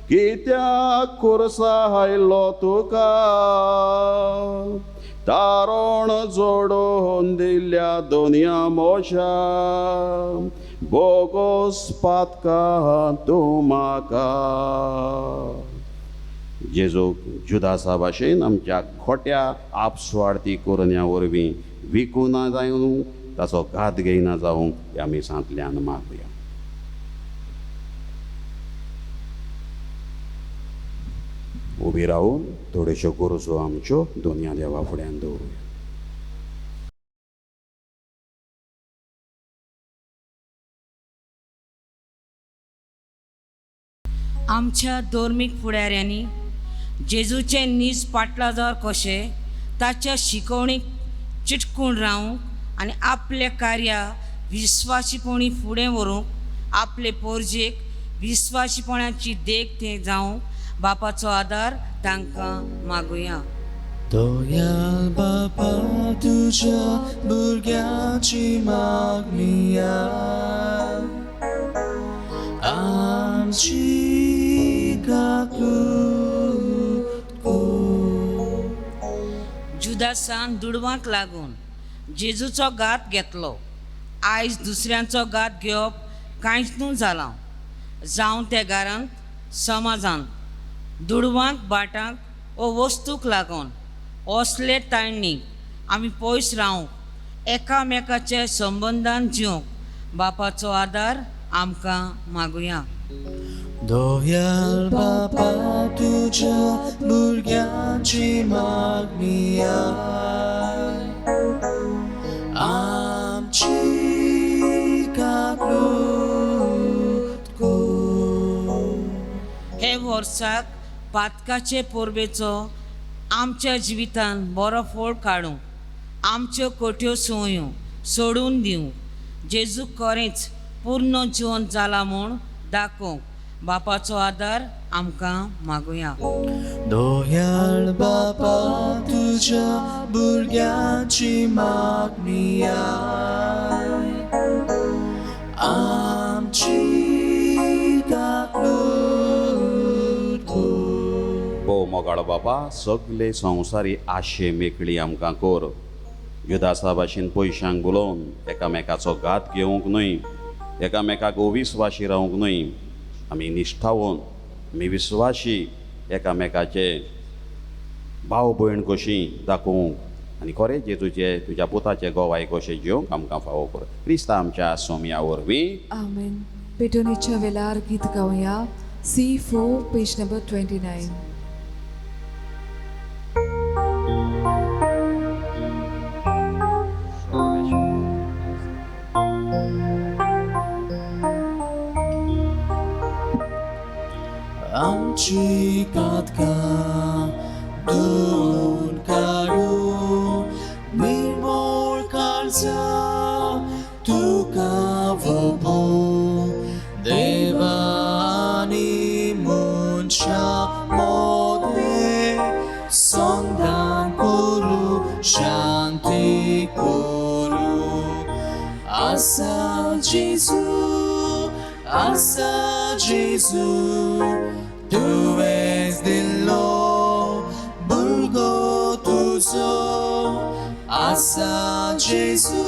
कित्याक कुरसायलो तुका तारोण जोडून दिल्या दोनया मोजा बोगोस पातका तूं म्हाका जेजूक जुदासा भाशेन आमच्या खोट्या आपस्वार्थी कोरन्या वरवीं विकूं ना जावं ताचो घात घेयना जावं ह्या मिसांतल्यान मागुया उबी रावून थोड्योश्यो गरजो आमच्यो दोनया देवा फुड्यान दवरुया आमच्या धर्मीक फुडाऱ्यांनी जेजूचे नीज पाटलाजार कशे ताच्या शिकवणीक चिटकून रावंक आनी आपल्या कार्या विस्वासीपणी फुडें व्हरूंक आपले पोरजेक विस्वासीपणाची देख ते जावंक बापाचो आदार तांकां मागुया दयाल बापा तुझ्या भुरग्याची मागणी आमची जुदासान दुडवांक लागून जेजूचो घात घेतलो आयज दुसऱ्यांचो घात घेवप कांयच न्हू जालां जावं त्या घरांत समाजांत दुडवांक भाटांक वो वस्तूक लागून असले ताळणी आमी पयस रावंक एकामेकाचे संबंदान जिवंक बापाचो आदार आमकां मागुया दयाल बापा तुझ्या भुरग्याची मागणी आमची हे वर्साक पातकाचे पोरबेचो आमच्या जिवितान बरो फोड काडूंक आमच्यो कोट्यो सोयो सोडून दिवंक जेजू खरेंच पूर्ण जिवन जाला म्हूण दाखोवंक बापाचो आदार आमकां मागुया दयाल बापा तुझ्या भुरग्याची मागणी आमची भोव मोगाळ बाबा सगळे संवसारी आशे मेकळी आमकां कोर जुदासा भाशेन पयशांक बुलोवन एकामेकाचो घात घेवंक न्हय एकामेकाक अविस्वाशी रावंक न्हय आमी निश्ठावन आमी विस्वाशी एकामेकाचे भाव भयण कशीं दाखोवंक आनी खरें जेजूचे तुज्या पुताचे गोवाय कशें जिवंक आमकां फावो कर क्रिस्ता आमच्या सोम्या वरवीं आमेन पेटोनीच्या वेळार गीत गावया C4 पेज नंबर 29 आमची कातकां धुवन काडून निर्मळ काळजा तुका वोबूं देवानी मनशा मोदे संदान करूं शांती करूं आसा जेजू तुवेंच दिल्लो Gesù,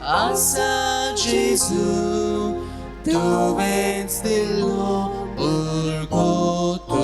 alza Gesù, tu vens dello urgotoso.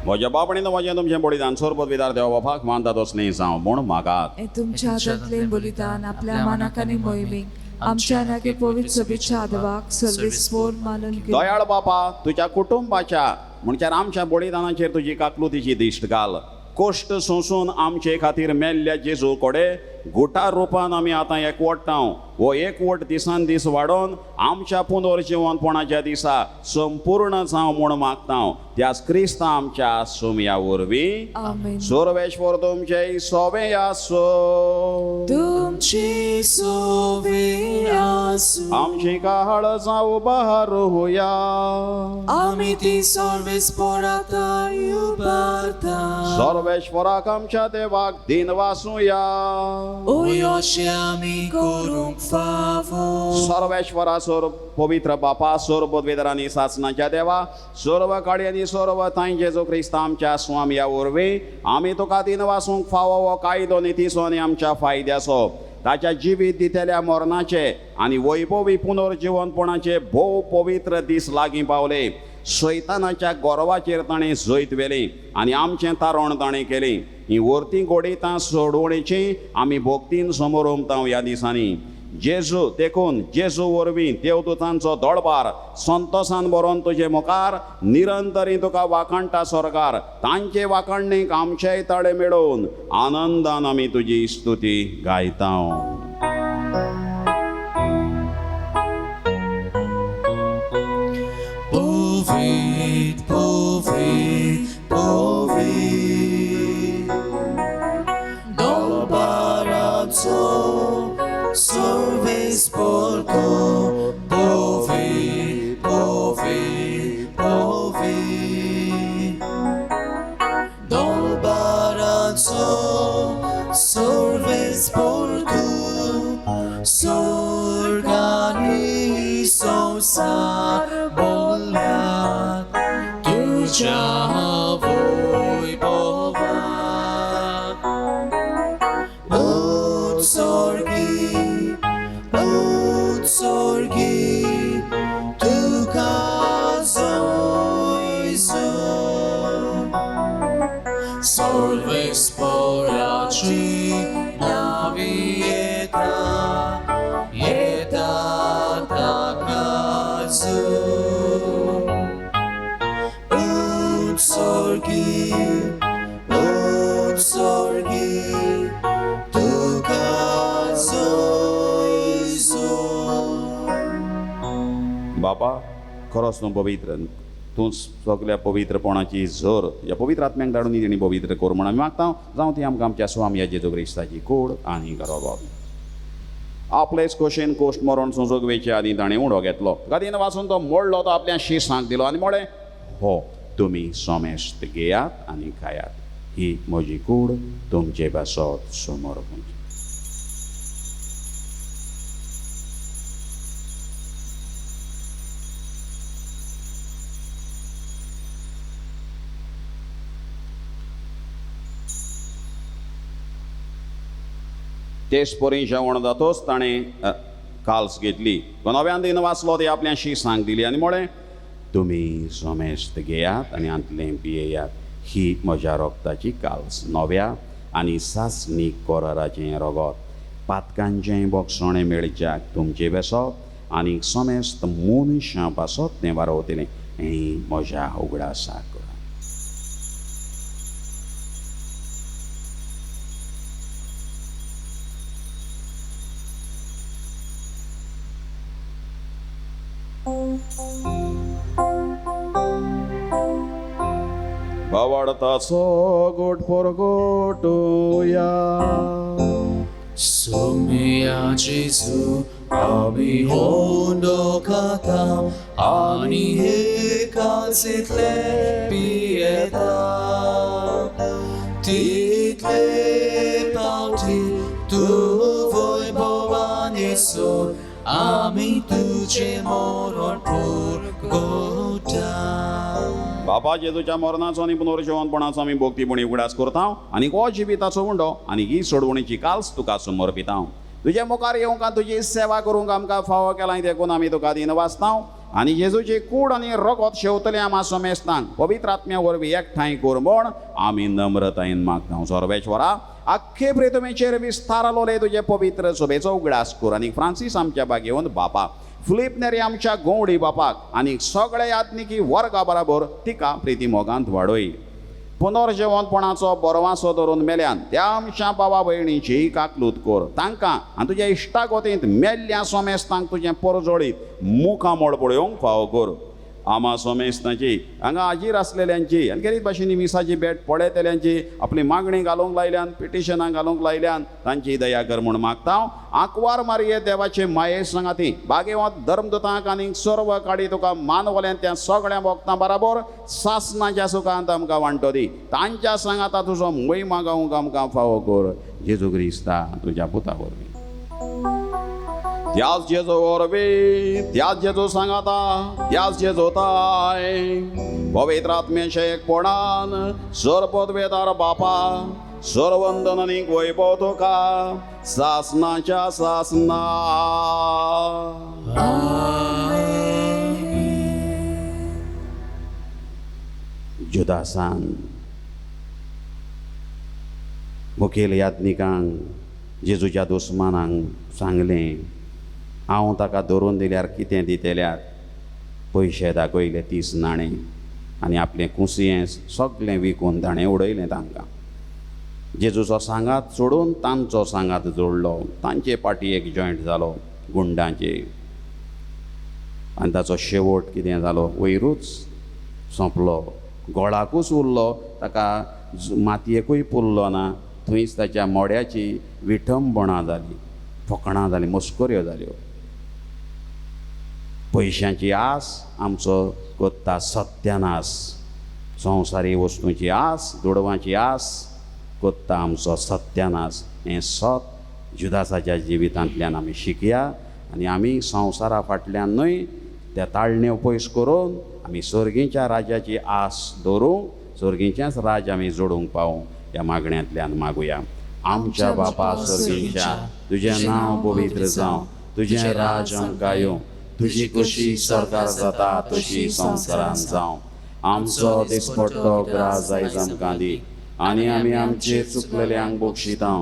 म्हज्या बापणीनं म्हजें तुमचें बलिदान सोरबत विदार देवबापाक मानता तसलें जावं म्हूण मागात. हे तुमच्या हातांतले बलिदान आपल्या मानाक आनी मोहिमेक आमच्या नागे पवित्र सभेच्या आदवाक सर्वेस्पोर मानून घेऊ. दयाळ बापा, तुज्या कुटुंबाच्या म्हणल्यार आमच्या बलिदानाचेर तुजी काकलुतीची दिश्ट घाल. कोश्ट सोंसून आमचे खातीर मेल्ल्या जेजू कोडे गुटा रुपान आमी आतां एकवटाव वो एकवट दिसान दीस वाडोवन आमच्या पुनर्जीवनपणाच्या दिसा संपूर्ण जावं म्हूण मागता. त्याच क्रिस्त आमच्या सुमया वरवीं आमेन. सर्वेश्वर तुमचे सोबे आसो. तुमची सोबे आसूं. आमची काळ जावं बहार होया. आमी ती सर्वेस्पोरांत उबारता. सर्वेश्वराक आमच्या देवाक दिन वासूया. ओय अशें आमी करूंक फावो. सर्वेश्वरा सोर पवित्र बापा सोर पदवीधरांनी सासणाच्या देवा सर्व काळी आनी सर्व थंय जेजू क्रिस्त आमच्या स्वामी वरवीं आमी तुका दिन वासूंक फावो वो कायदो नितीचो आनी आमच्या फायद्याचो ताच्या जिवीत दितेल्या मरणाचे आनी वैभवी पुनर्जीवनपणाचे भोव पवित्र दीस लागीं पावले. सैतानाच्या गोरवाचेर ताणें जैत वेली आनी आमचें तारण ताणें केलें. ही वर्ती घोडयता सोडवणेची आमी भोक्तीन समोर उमता ह्या दिसांनी. जेजू देखून जेजू वरवीं देवदूतांचो दळबार संतोशान बरोवन तुजे मुखार निरंतरी तुका वाखणटा सरकार. तांचे वाखणणेक आमचेय तळे मेळोवन आनंदान आमी तुजी स्तुती गायता. Povit, povit, povit. Dolbarazzo, sorvesporto. Povit, povit, povit. Dolbarazzo, sorvesporto. Sorgani sosar bollat. Tuja voi bovat. Utsorgi, tu kazoizo. Solvex poraci navieta, eta takazu. Utsorgi, tu kazoizo. बापा खरोच न्हू पवित्र तूं सगल्या पवित्रपणाची झर ह्या पवित्र आत्म्याक धाडून तेणी पवित्र कर म्हण आमी मागता. जावं ती आमकां आमच्या स्वामी जेजू क्रिस्ताची कूड आनी गरोब. आपलेच कोशेन कोश्ट मरोन सोजोगवेचे आनी ताणें उडो घेतलो. गादीन वाचून तो मोडलो तो आपल्या शिसांक दिलो आनी म्हळें हो तुमी सोमेस्त घेयात आनी खायात. ही म्हजी कूड तुमचे बसत समोर. तेच परी जेवण जातोच ताणें काल्स घेतली. नव्यान दिन वाचलो ती आपल्या शिसांक दिली आनी म्हळें तुमी सोमेस्त घेयात आनी आंतलें पियेयात. ही म्हज्या रोगताची काल्स नव्या आनी सासणीक कोराराचें रगत. पातकांचें बोगसोणें मेळच्याक तुमचें बेसप आनी सोमेस्त मनशां पासत तें वारोवतलें. हें म्हज्या उगडासाक करा. Bawartaso god porgotoya. Sumia Jesu, ami hondo katam, ani hekazitle pieta. Title pauti, tu voi bovaneso, ami tuce moror purgota. बापा जेजूच्या मरणाचो आनी पुनर्जीवनपणाचो आमी भोगतीपणी उगडास करता आनी हो जिविताचो उंडो आनी ही सोडवणीची काल्स तुका समर्पिता. तुजे मुखार येवंक तुजी सेवा करूंक आमकां फावो केलां देखून आमी तुका दिन वाचता आनी जेजूची कूड आनी रगत शेवतले आमा समेस्तांक पवित्र आत्म्या वरवीं एकठांय कर म्हूण आमी नम्रतायेन मागता. सर्वेश्वरा आख्खे प्रेतमेचेर विस्तारलोले तुजे पवित्र सभेचो उगडास कर आनी फ्रांसीस आमच्या बागेवन बापा फिलीप नेरी आमच्या गोंवडी बापाक आनी सगळे यात्निकी वर्गा बराबर तिका प्रिती मोगांत वाडय. पुनर्जीवनपणाचो बरवासो धरून मेल्यान त्या आमच्या भावा भयणीची काकलूत कर तांकां आनी तुज्या इश्टागोतींत मेल्ल्या सोमेस्तांक तुजें परजोडीत मुखां मोड पळोवंक फावो कर. आमा सोमेस्तांची हांगा हाजीर आसलेल्यांची आनी खेरीत भाशेन मिसाची भेट पळयतल्यांची आपली मागणी घालूंक लायल्यान पिटिशनां घालूंक लायल्यान तांची दया कर म्हूण मागता. आंकवार मारये देवाचे माये सांगाती बागेवंत धर्मदूतांक आनी सर्व काडी तुका मानवल्यान त्या सगळ्या भक्तां बराबर सासणाच्या सुखांत आमकां वांटो दी. तांच्या सांगाता तुजो महिमा गावंक आमकां फावो कर. जेजू क्रिस्ता तुज्या पुता वरवीं त्याच जेजू वरवीं त्याच जेजू सांगाता त्याच जेजू ताय पवित्र आत्म्याच्या एकपणान सर्वपदवेदार बापा सर्ववंदन आनी वैभव तुका सासणाच्या सासना. जुदासान मुखेल यात्निकांक जेजूच्या दुस्मानांक सांगलें हांव ताका धरून दिल्यार कितें दितल्यात. पयशे दाखयले 30 नाणे आनी आपलें कुसियें सगळें विकून ताणें उडयलें तांकां. जेजूचो सांगात सोडून तांचो सांगात जोडलो. तांचे पाटी एक जॉयंट जालो गुंडांचे आनी ताचो शेवट कितें जालो वयरूच सोंपलो. गोळाकूच उरलो ताका मातयेकूय पुरलो ना. थंयच ताच्या मोड्याची विठंबणां जाली फकाणां जालीं मस्कऱ्यो जाल्यो. पयशांची आस आमचो कोत्ता सत्यानास. संवसारी वस्तूंची आस दुडवांची आस कोत्ता आमचो सत्यानास. हें सत जुदासाच्या जिवितांतल्यान आमी शिकया आनी आमी संवसारा फाटल्यान न्हय त्या ताळण्यो पयस करून आमी सर्गीच्या राज्याची आस दवरूंक सर्गीचेंच राज आमी जोडूंक पावूं ह्या मागण्यांतल्यान मागुया. आमच्या बापा सर्गीच्या तुजें नांव पवित्र जावं तुजें राज आमकां येवं तुजी कशी सरकार जाता तशी संवसारांत जावं. आमचो दिसपट्टो ग्रास आयज आमकां दी आनी आमी आमचे चुकलेल्यांक बक्षिता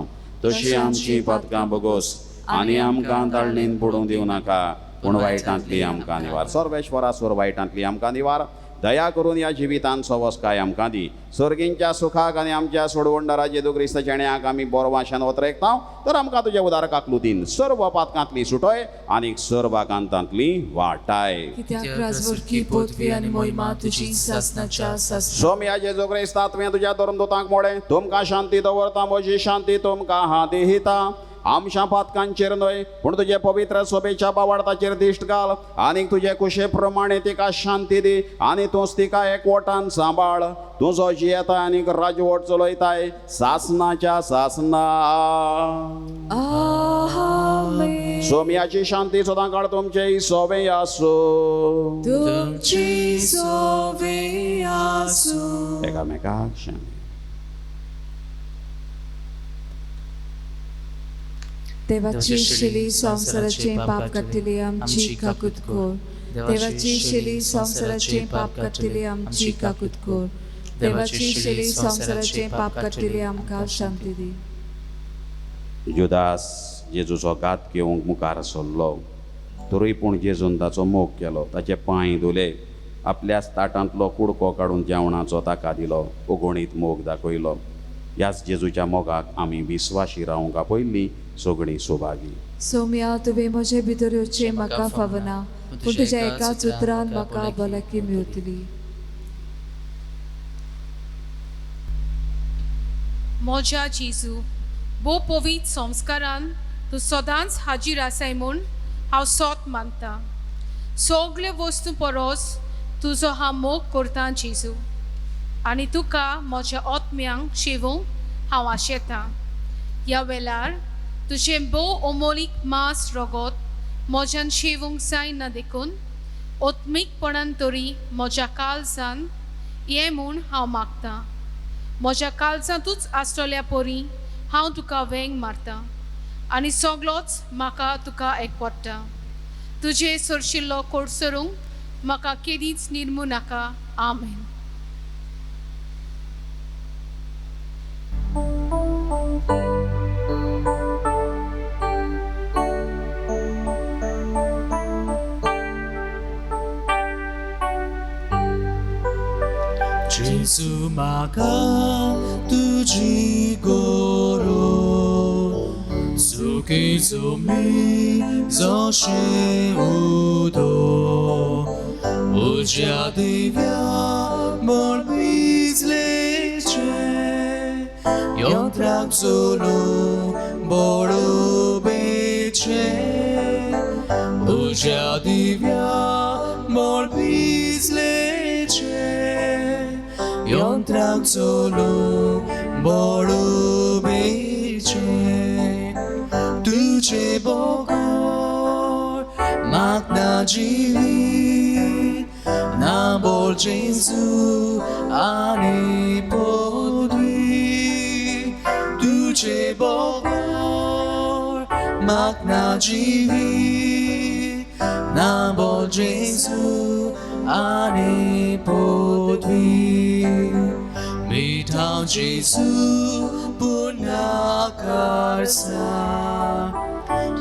तशी आमची पातकां बगोस आनी आमकां ताळणेन पडूंक दिवं नाका पूण वायटांतली आमकां निवार. सर्वेश्वरा सोर वायटांतली आमकां निवार. दया करून ह्या जिवितांत सवस्काय आमकां दी. सर्गींच्या सुखाक आनी आमच्या सोडवणदारा जेजू क्रिस्त जेण्याक आमी बोरवाशान वतरेकता तर आमकां तुज्या उदार काकलुतीन सर्व पातकांतली सुटय आनी सर्व कांतांतली वाटाय. कित्याक राजवटकी पदवी आनी मोहिमा तुजी सासणाच्या सासना. सोम्या जेजू क्रिस्त आत्म्या तुज्या धर्मदूतांक मोडे तुमकां शांती दवरता म्हजी शांती तुमकां हांव दिता. आमच्या पातकांचेर न्हय पूण तुजे पवित्र सोबेच्या बावार्थाचेर दिश्ट घाल आनी तुजे कुशे प्रमाणे तिका शांती दी आनी तूंच तिका एकवटान सांबाळ. तुजो जियेताय आनी राजवट चलयताय सासणाच्या सासना. आमेन. सोम्याची शांती सदां काळ तुमचे सोबे आसूं. तुमची सोबे आसूं. एकामेकाक शांती. देवाची शिली संवसाराचे पाप काडटली आमची काकूत कोर. देवाची शिली संवसाराचे पाप काडटली आमची काकूत कोर. देवाची शिली संवसाराचे पाप काडटली आमकां शांती दी. जुदास जेजूचो घात घेवंक मुखार सरलो तरी पूण जेजून ताचो मोग केलो. ताचे पांय धुले आपल्याच ताटांतलो कुडको काडून जेवणाचो ताका दिलो. उगोणीत मोग दाखयलो. ह्याच जेजूच्या मोगाक आमी विस्वाशी रावंक आपयल्ली सगळीं सोभागी. सोम्या तुवें म्हजे भितर येवचें म्हाका फावना पूण तुज्या एकाच उतरान म्हाका भलायकी मेळटली. मोज्या जेजू बो पवित्र संस्कारान तूं सदांच हाजीर आसाय म्हूण हांव सोत मानता. सगल्यो वस्तू परस तुजो हांव मोग करतां जेजू आनी तुका म्हज्या आत्म्यांक शेवूंक हांव आशेतां. ह्या वेळार तुजें भोव अमोलीक मास रगत म्हज्यान शेवूंक जायना देखून आत्मीकपणान तरी म्हज्या काळजान ये म्हूण हांव मागतां. म्हज्या काळजांतूच आसतल्या परी हांव तुका वेंग मारतां आनी सगळोच म्हाका तुका एकवटता. तुजे सरशिल्लो कोडसरूंक म्हाका केदींच निर्मू नाका. आमेन. जेजू म्हाका तुजी गोरो सुकेचो मी जशें उदो उज्या दिव्या मोल भिजलेचे यंत्राक चोलो बडोबेचे उज्या दिव्या मोल भिजलेचे यंत्राक चोलो बडोबेचे तुझे बोगोर मागना जिवीत ना बोल जेजू आनी पदवी तुझे बोगोर मागना जिवीत ना बोल जेजू आनी पदवी मिठा जेजू पुन्हा कारसा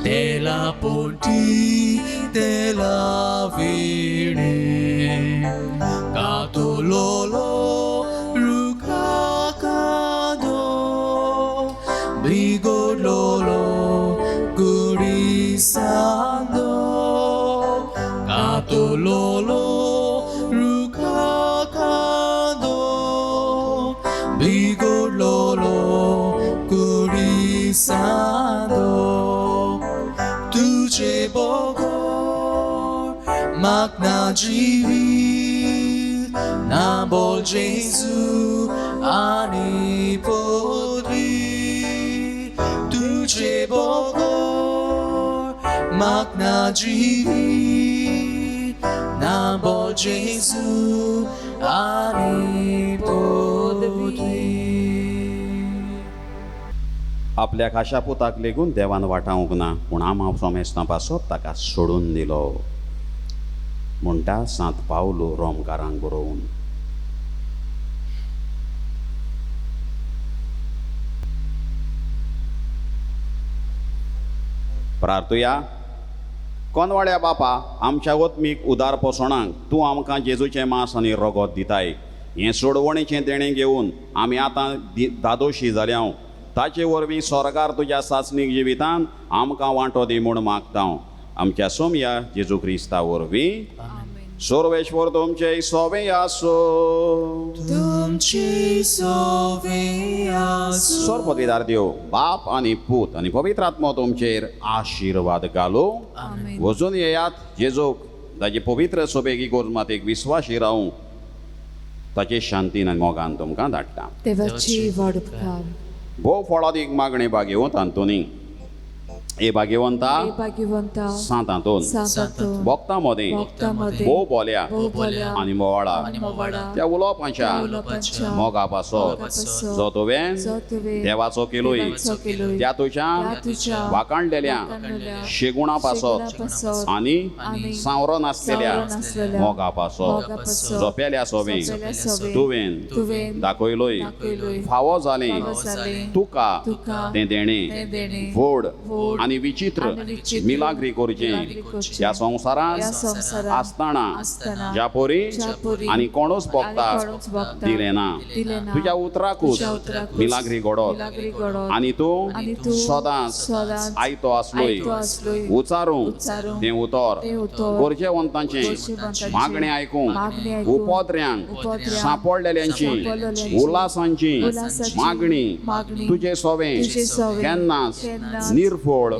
तेला पोटी तेला विणे कातो लोलो रुका कादो बिगो लोलो गुडी सांदो कातो लोलो रुका कादो बिगो लोलो गुडी सांदो तुझे बोगोर मागना जिवीत ना बोल जेजू आनी पदवी तुझे बोगोर मागना जिवीत ना बोल जेजू आनी पदवी. आपल्या खाशापुताक लेगून देवान वाटावंक ना पूण आमाव सोमेस्तां पासत ताका सोडून दिलो म्हणटा सांत पावलो रोमकारांक बरोवन. प्रार्थुया. कोनवाड्या बापा, आमच्या ओत्मीक उदार पोसणांक तूं आमकां जेजूचें मांस आनी रगत दिताय. हें सोडवणेचें देणें घेवन आमी आतां दादोशी जाल्याव. ताचे वरवीं स्वर्गार तुज्या सासणीक जिवितान आमकां वांटो दी म्हूण मागतां. आमच्या सोमया जेजू क्रिस्ता वरवीं. सर्वेश्वर तुमचे सोबे आसो. तुमची सोबे आसो. सर्वपदवीदार देव बाप आनी पूत आनी पवित्र आत्मा तुमचेर आशिर्वाद घालो. वचून येयात जेजूक ताचे पवित्र सोबेक इगोर्ज मातेक विस्वाशी रावूं ताचे शांतीन आनी मोगान तुमकां धाडटा. देवाची वाड उपकार. भोव फळादीक मागणे भाग्यवंत आंतोनी. ए भाग्यवंता हे भाग्यवंता सांतांतोन सांतांतोन भक्तांमदीं भक्तांमदीं भोव बोल्या बोल्या आनी मोवाळा मोवाळा त्या उलोवपाच्या उलोवपाच्या मोगा पासत पासत जो तुवें जो तुवें देवाचो केलोय देवाचो केलोय त्या तुज्या तुज्या वाखाणलेल्या वाखाणलेल्या शेगुणा पासत पासत आनी आनी सांवरो नासलेल्या सांवरो नासलेल्या मोगा पासत मोगा पासत जोपेल्या सोबीं जोपेल्या सोबीं तुवें तुवें दाखयलोय दाखयलोय फावो जालें फावो जालें तुका तुका तें देणें तें देणें व्हड व्हड आनी विचित्र आनी विचित्र मिलाग्री करचें मिलाग्री करचें ह्या संवसारांत ह्या संवसारांत आसताना आसताना ज्या पोरी ज्या पोरी आनी कोणूच भोगता कोणूच भोगता दिलें ना. दिलें ना. तुज्या उतराकूच तुज्या उतराकूच मिलाग्री घडोत मिलाग्री घडोत आनी आनी तूं तूं सदांच सदांच आयतो आसलोय आयतो आसलोय उचारूंक उच्चारूंक तें उतर तें उतर गरजेवंतांचें गरजेवंतांचें मागणें आयकूंक मागणें आयकूंक उपद्र्यांक उपद्र्यांक सांपडलेल्यांची सांपडलेल्यांची उल्हासांची उल्हासाची मागणी मागणी तुजें सोबें तुजें सोबें केन्नाच केन्नाच निर्फळ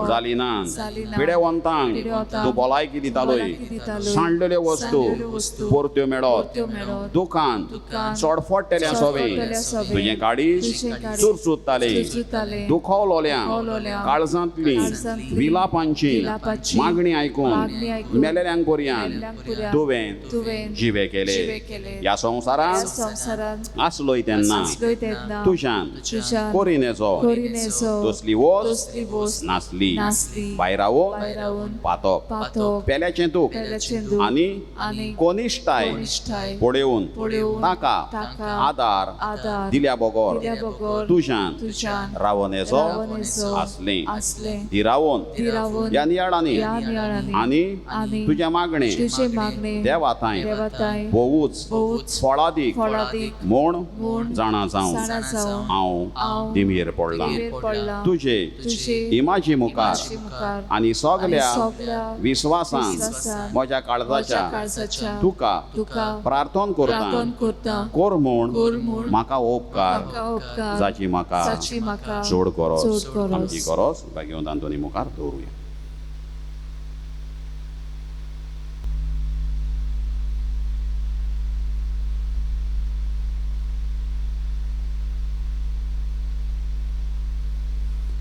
जाली ना जाली ना. पिडेवंतांक पिडेवंतांक तूं भलायकी दितालोय भलायकी दितालोय. सांडलेल्यो वस्तू वस्तू परत्यो मेळत परत्यो मेळत. दुकान दुकान चडफडटेल्या सवे चडफडटेल्या सवे. तुझें काडीज तुझें काडीज चुरचुरताले चुरचुरताले. दुखवलोल्या दुखवलोल्या. काळजांतली काळजांतली. विलापांची विलापाची. मागणी मागणी आयकून आयकून. मेलेल्यांक कोरयान मेलेल्यांक कोरयान. तुवें तुवें जिवे केले जिवे केले. ह्या संवसारांत संसारांत आसलोय तेन्ना असलोय तेन्ना तुज्यान तुज्यान कोरिनेचो कोरिनेचो तसली वस्त तसली वस्त नासली नासली. भायर भायर रावून रावून पातप पातप. पेल्याचें तूक पेल्याचें दूख. आनी आनी कोनिश्टाय कोनिश्टाय पळेवून पळेवून ताका ताका आदार आदार दिल्या बगोर दिल्या बगोर तुज्यान तुज्यान रावनेचो रावनेचो आसलें आसलें. ती रावून ती रावून ह्या नियाळांनी ह्या नियाळांनी आनी आनी तुज्या मागणे तुजे मागणे देवाताय देवाताय भोवूच भोवूच फळादीक फळादीक म्हूण म्हूण जाणा जावं जाणा जावं हांव हांव दिमेर पडलां दिमेर पडलां. तुजे तुजे इमाजी मुखार इमाजी मुखार आनी सगल्या आनी सगल्या विस्वासान विस्वासान म्हज्या म्हज्या काळजाच्या काळजाच्या तुका तुका प्रार्थना प्रार्थना करता करता. कोर म्हूण कोर म्हूण म्हाका उपकार म्हाका उपकार जाची म्हाका जाची म्हाका चड गरज चड गरज. आमची गरज भाग्यवंत आंतोनी मुखार दवरुया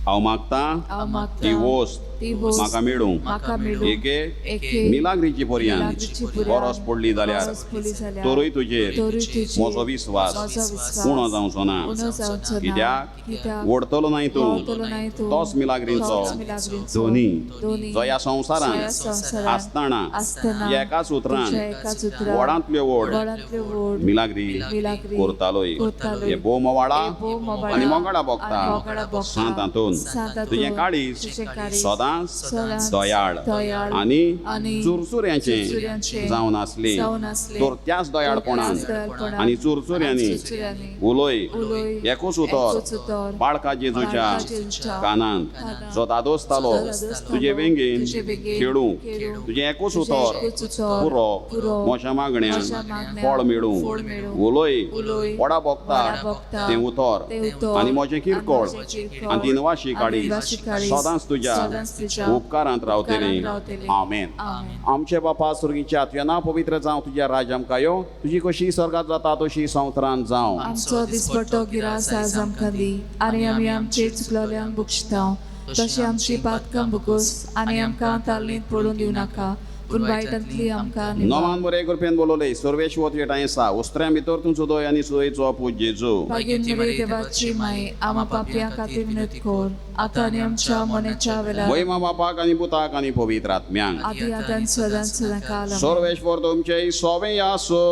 हांव मागतां हांव मागतां ती वस्त ती वस्त म्हाका मेळूं म्हाका मेळूं. एके एके मिलाग्रीची पर्यंत मिलाग्रीची पर्यंत गरज पडली जाल्यार गरज पडली जाल्यार तोरूय तुजेर तोरूय तुजेर म्हजो विस्वास म्हजो विस्वास उणो जावचो ना उणो जावचो ना. कित्याक कित्याक ओडतलो नाय तूं ओडतलो नाय तूं. तोच मिलाग्रींचो तोच मिलाग्रींचो. दोनी दोनी जो ह्या संवसारांत ह्या संवसारांत आसतना आसतना एकाच उतरान तुज्या एकाच उतरान वडांतल्यो वड वडांतल्यो वड मिलाग्री मिलाग्री करतालोय करतालोय. हे भोव मोवाळा हे भोव मोवाळा आनी मोगाळा आनी भोगता मोगाळा भोगता. सांतातून सांतातून तुजें काळीज तुजें काळीज सदांच सदांच दयाळ दयाळ आनी आनी चुरचुऱ्यांचें चुरचुऱ्यांचें जावन आसलें जावन आसलें. तर त्याच दयाळपणान त्याच दयाळपणान आनी चुरचुऱ्यांनी आनी चुरचुऱ्यांनी उलोय उलोय एकूच उतर एकूच उतर बाळका जेजूच्या बाळका जेजूच्या कानांत कानांत जो दादोसतालो जो दादोसतालो तुजे वेंगेन तुजे वेंगेन खेळूंक खेळूंक तुजें एकूच तुजें उतर एकूच उतर पुरो पुरो म्हज्या मागण्यान म्हज्या मागण्यान फळ फळ मेळूंक मेळूंक उलोय उलोय वडा भोगता वडा भोगता तें उतर तें उतर आनी म्हजें किरकोळ आनी म्हजें किरकोळ आनी दिनवाशी आनी काडीज दिनवाशी काडीज सदांच तुज्या सदांच तुज्या उपकारांत रावतलीं उपकारांत रावतलीं. आमेन आमेन. आमचे बापा सुर्गीच्या तुझें नांव पवित्र जावं तुज्या राज्य आमकां यो तुजी कशी स्वर्गांत जाता तशी संवसारांत जावं आमचो दिसपट्टो गिरास आज आमकां दी आनी आमी आमचे चुकलोल्यांक बक्षितांव तशें आमची पातकां बुकोस आनी आमकां तालनीत पडून दिवं नाका पूण वायटांतली आमकां निवार. नोमान बरे करपेन बोलोले सर्वेश्वर तुजे टायसा उस्त्र्यां भितर तूं सुदोय आनी सुदयचो पूज जेजू भागीन मरे देवाची माय आमा पापयां खातीर विनत कोर आतां आनी आमच्या मनेच्या वेळार महिमा बापाक आनी पुताक आनी पवित्र आत्म्यांक आदी आतां सदां सदां काल सर्वेश्वर तुमचे सोवें आसो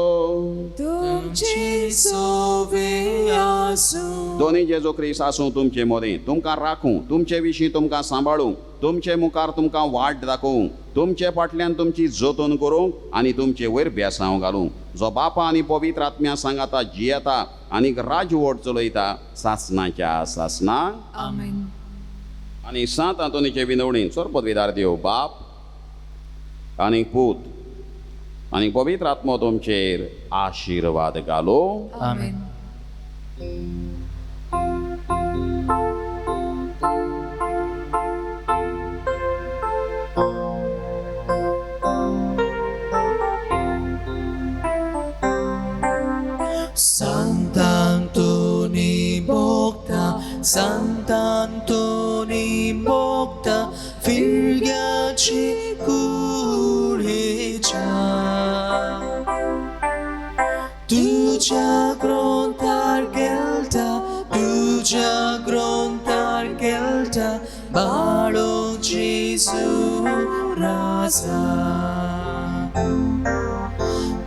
तुमचे Sove asu. दोनी जेजू ख्रिस्त आसूं तुमचे मोदें तुमकां राखूं तुमचे विशीं तुमकां सांबाळूंक तुमचे मुखार तुमकां वाट दाखोवंक तुमचे फाटल्यान तुमची जतन करूंक आनी तुमचे वयर बेसांव घालूंक जो बापा आनी पवित्र आत्म्या सांगाता जियेता आनी राजवट चलयता सासनाच्या सासनाक आमेन. आनी सांत आंतोनीचे विनवणीन चोर पदवीदार देव बाप आनी पूत आनी पवित्र आत्मो तुमचेर आशिर्वाद घालो आमेन. Sant'Antoni Bogda, Sant'Antoni Bogda, figliaci curecia. Tuja grontar gelta, tuja grontar gelta, balo Gesù rasa.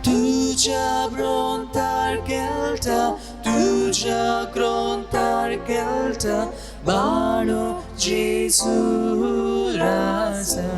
Tuja grontar gelta, tuja grontar gelta, balo Gesù rasa.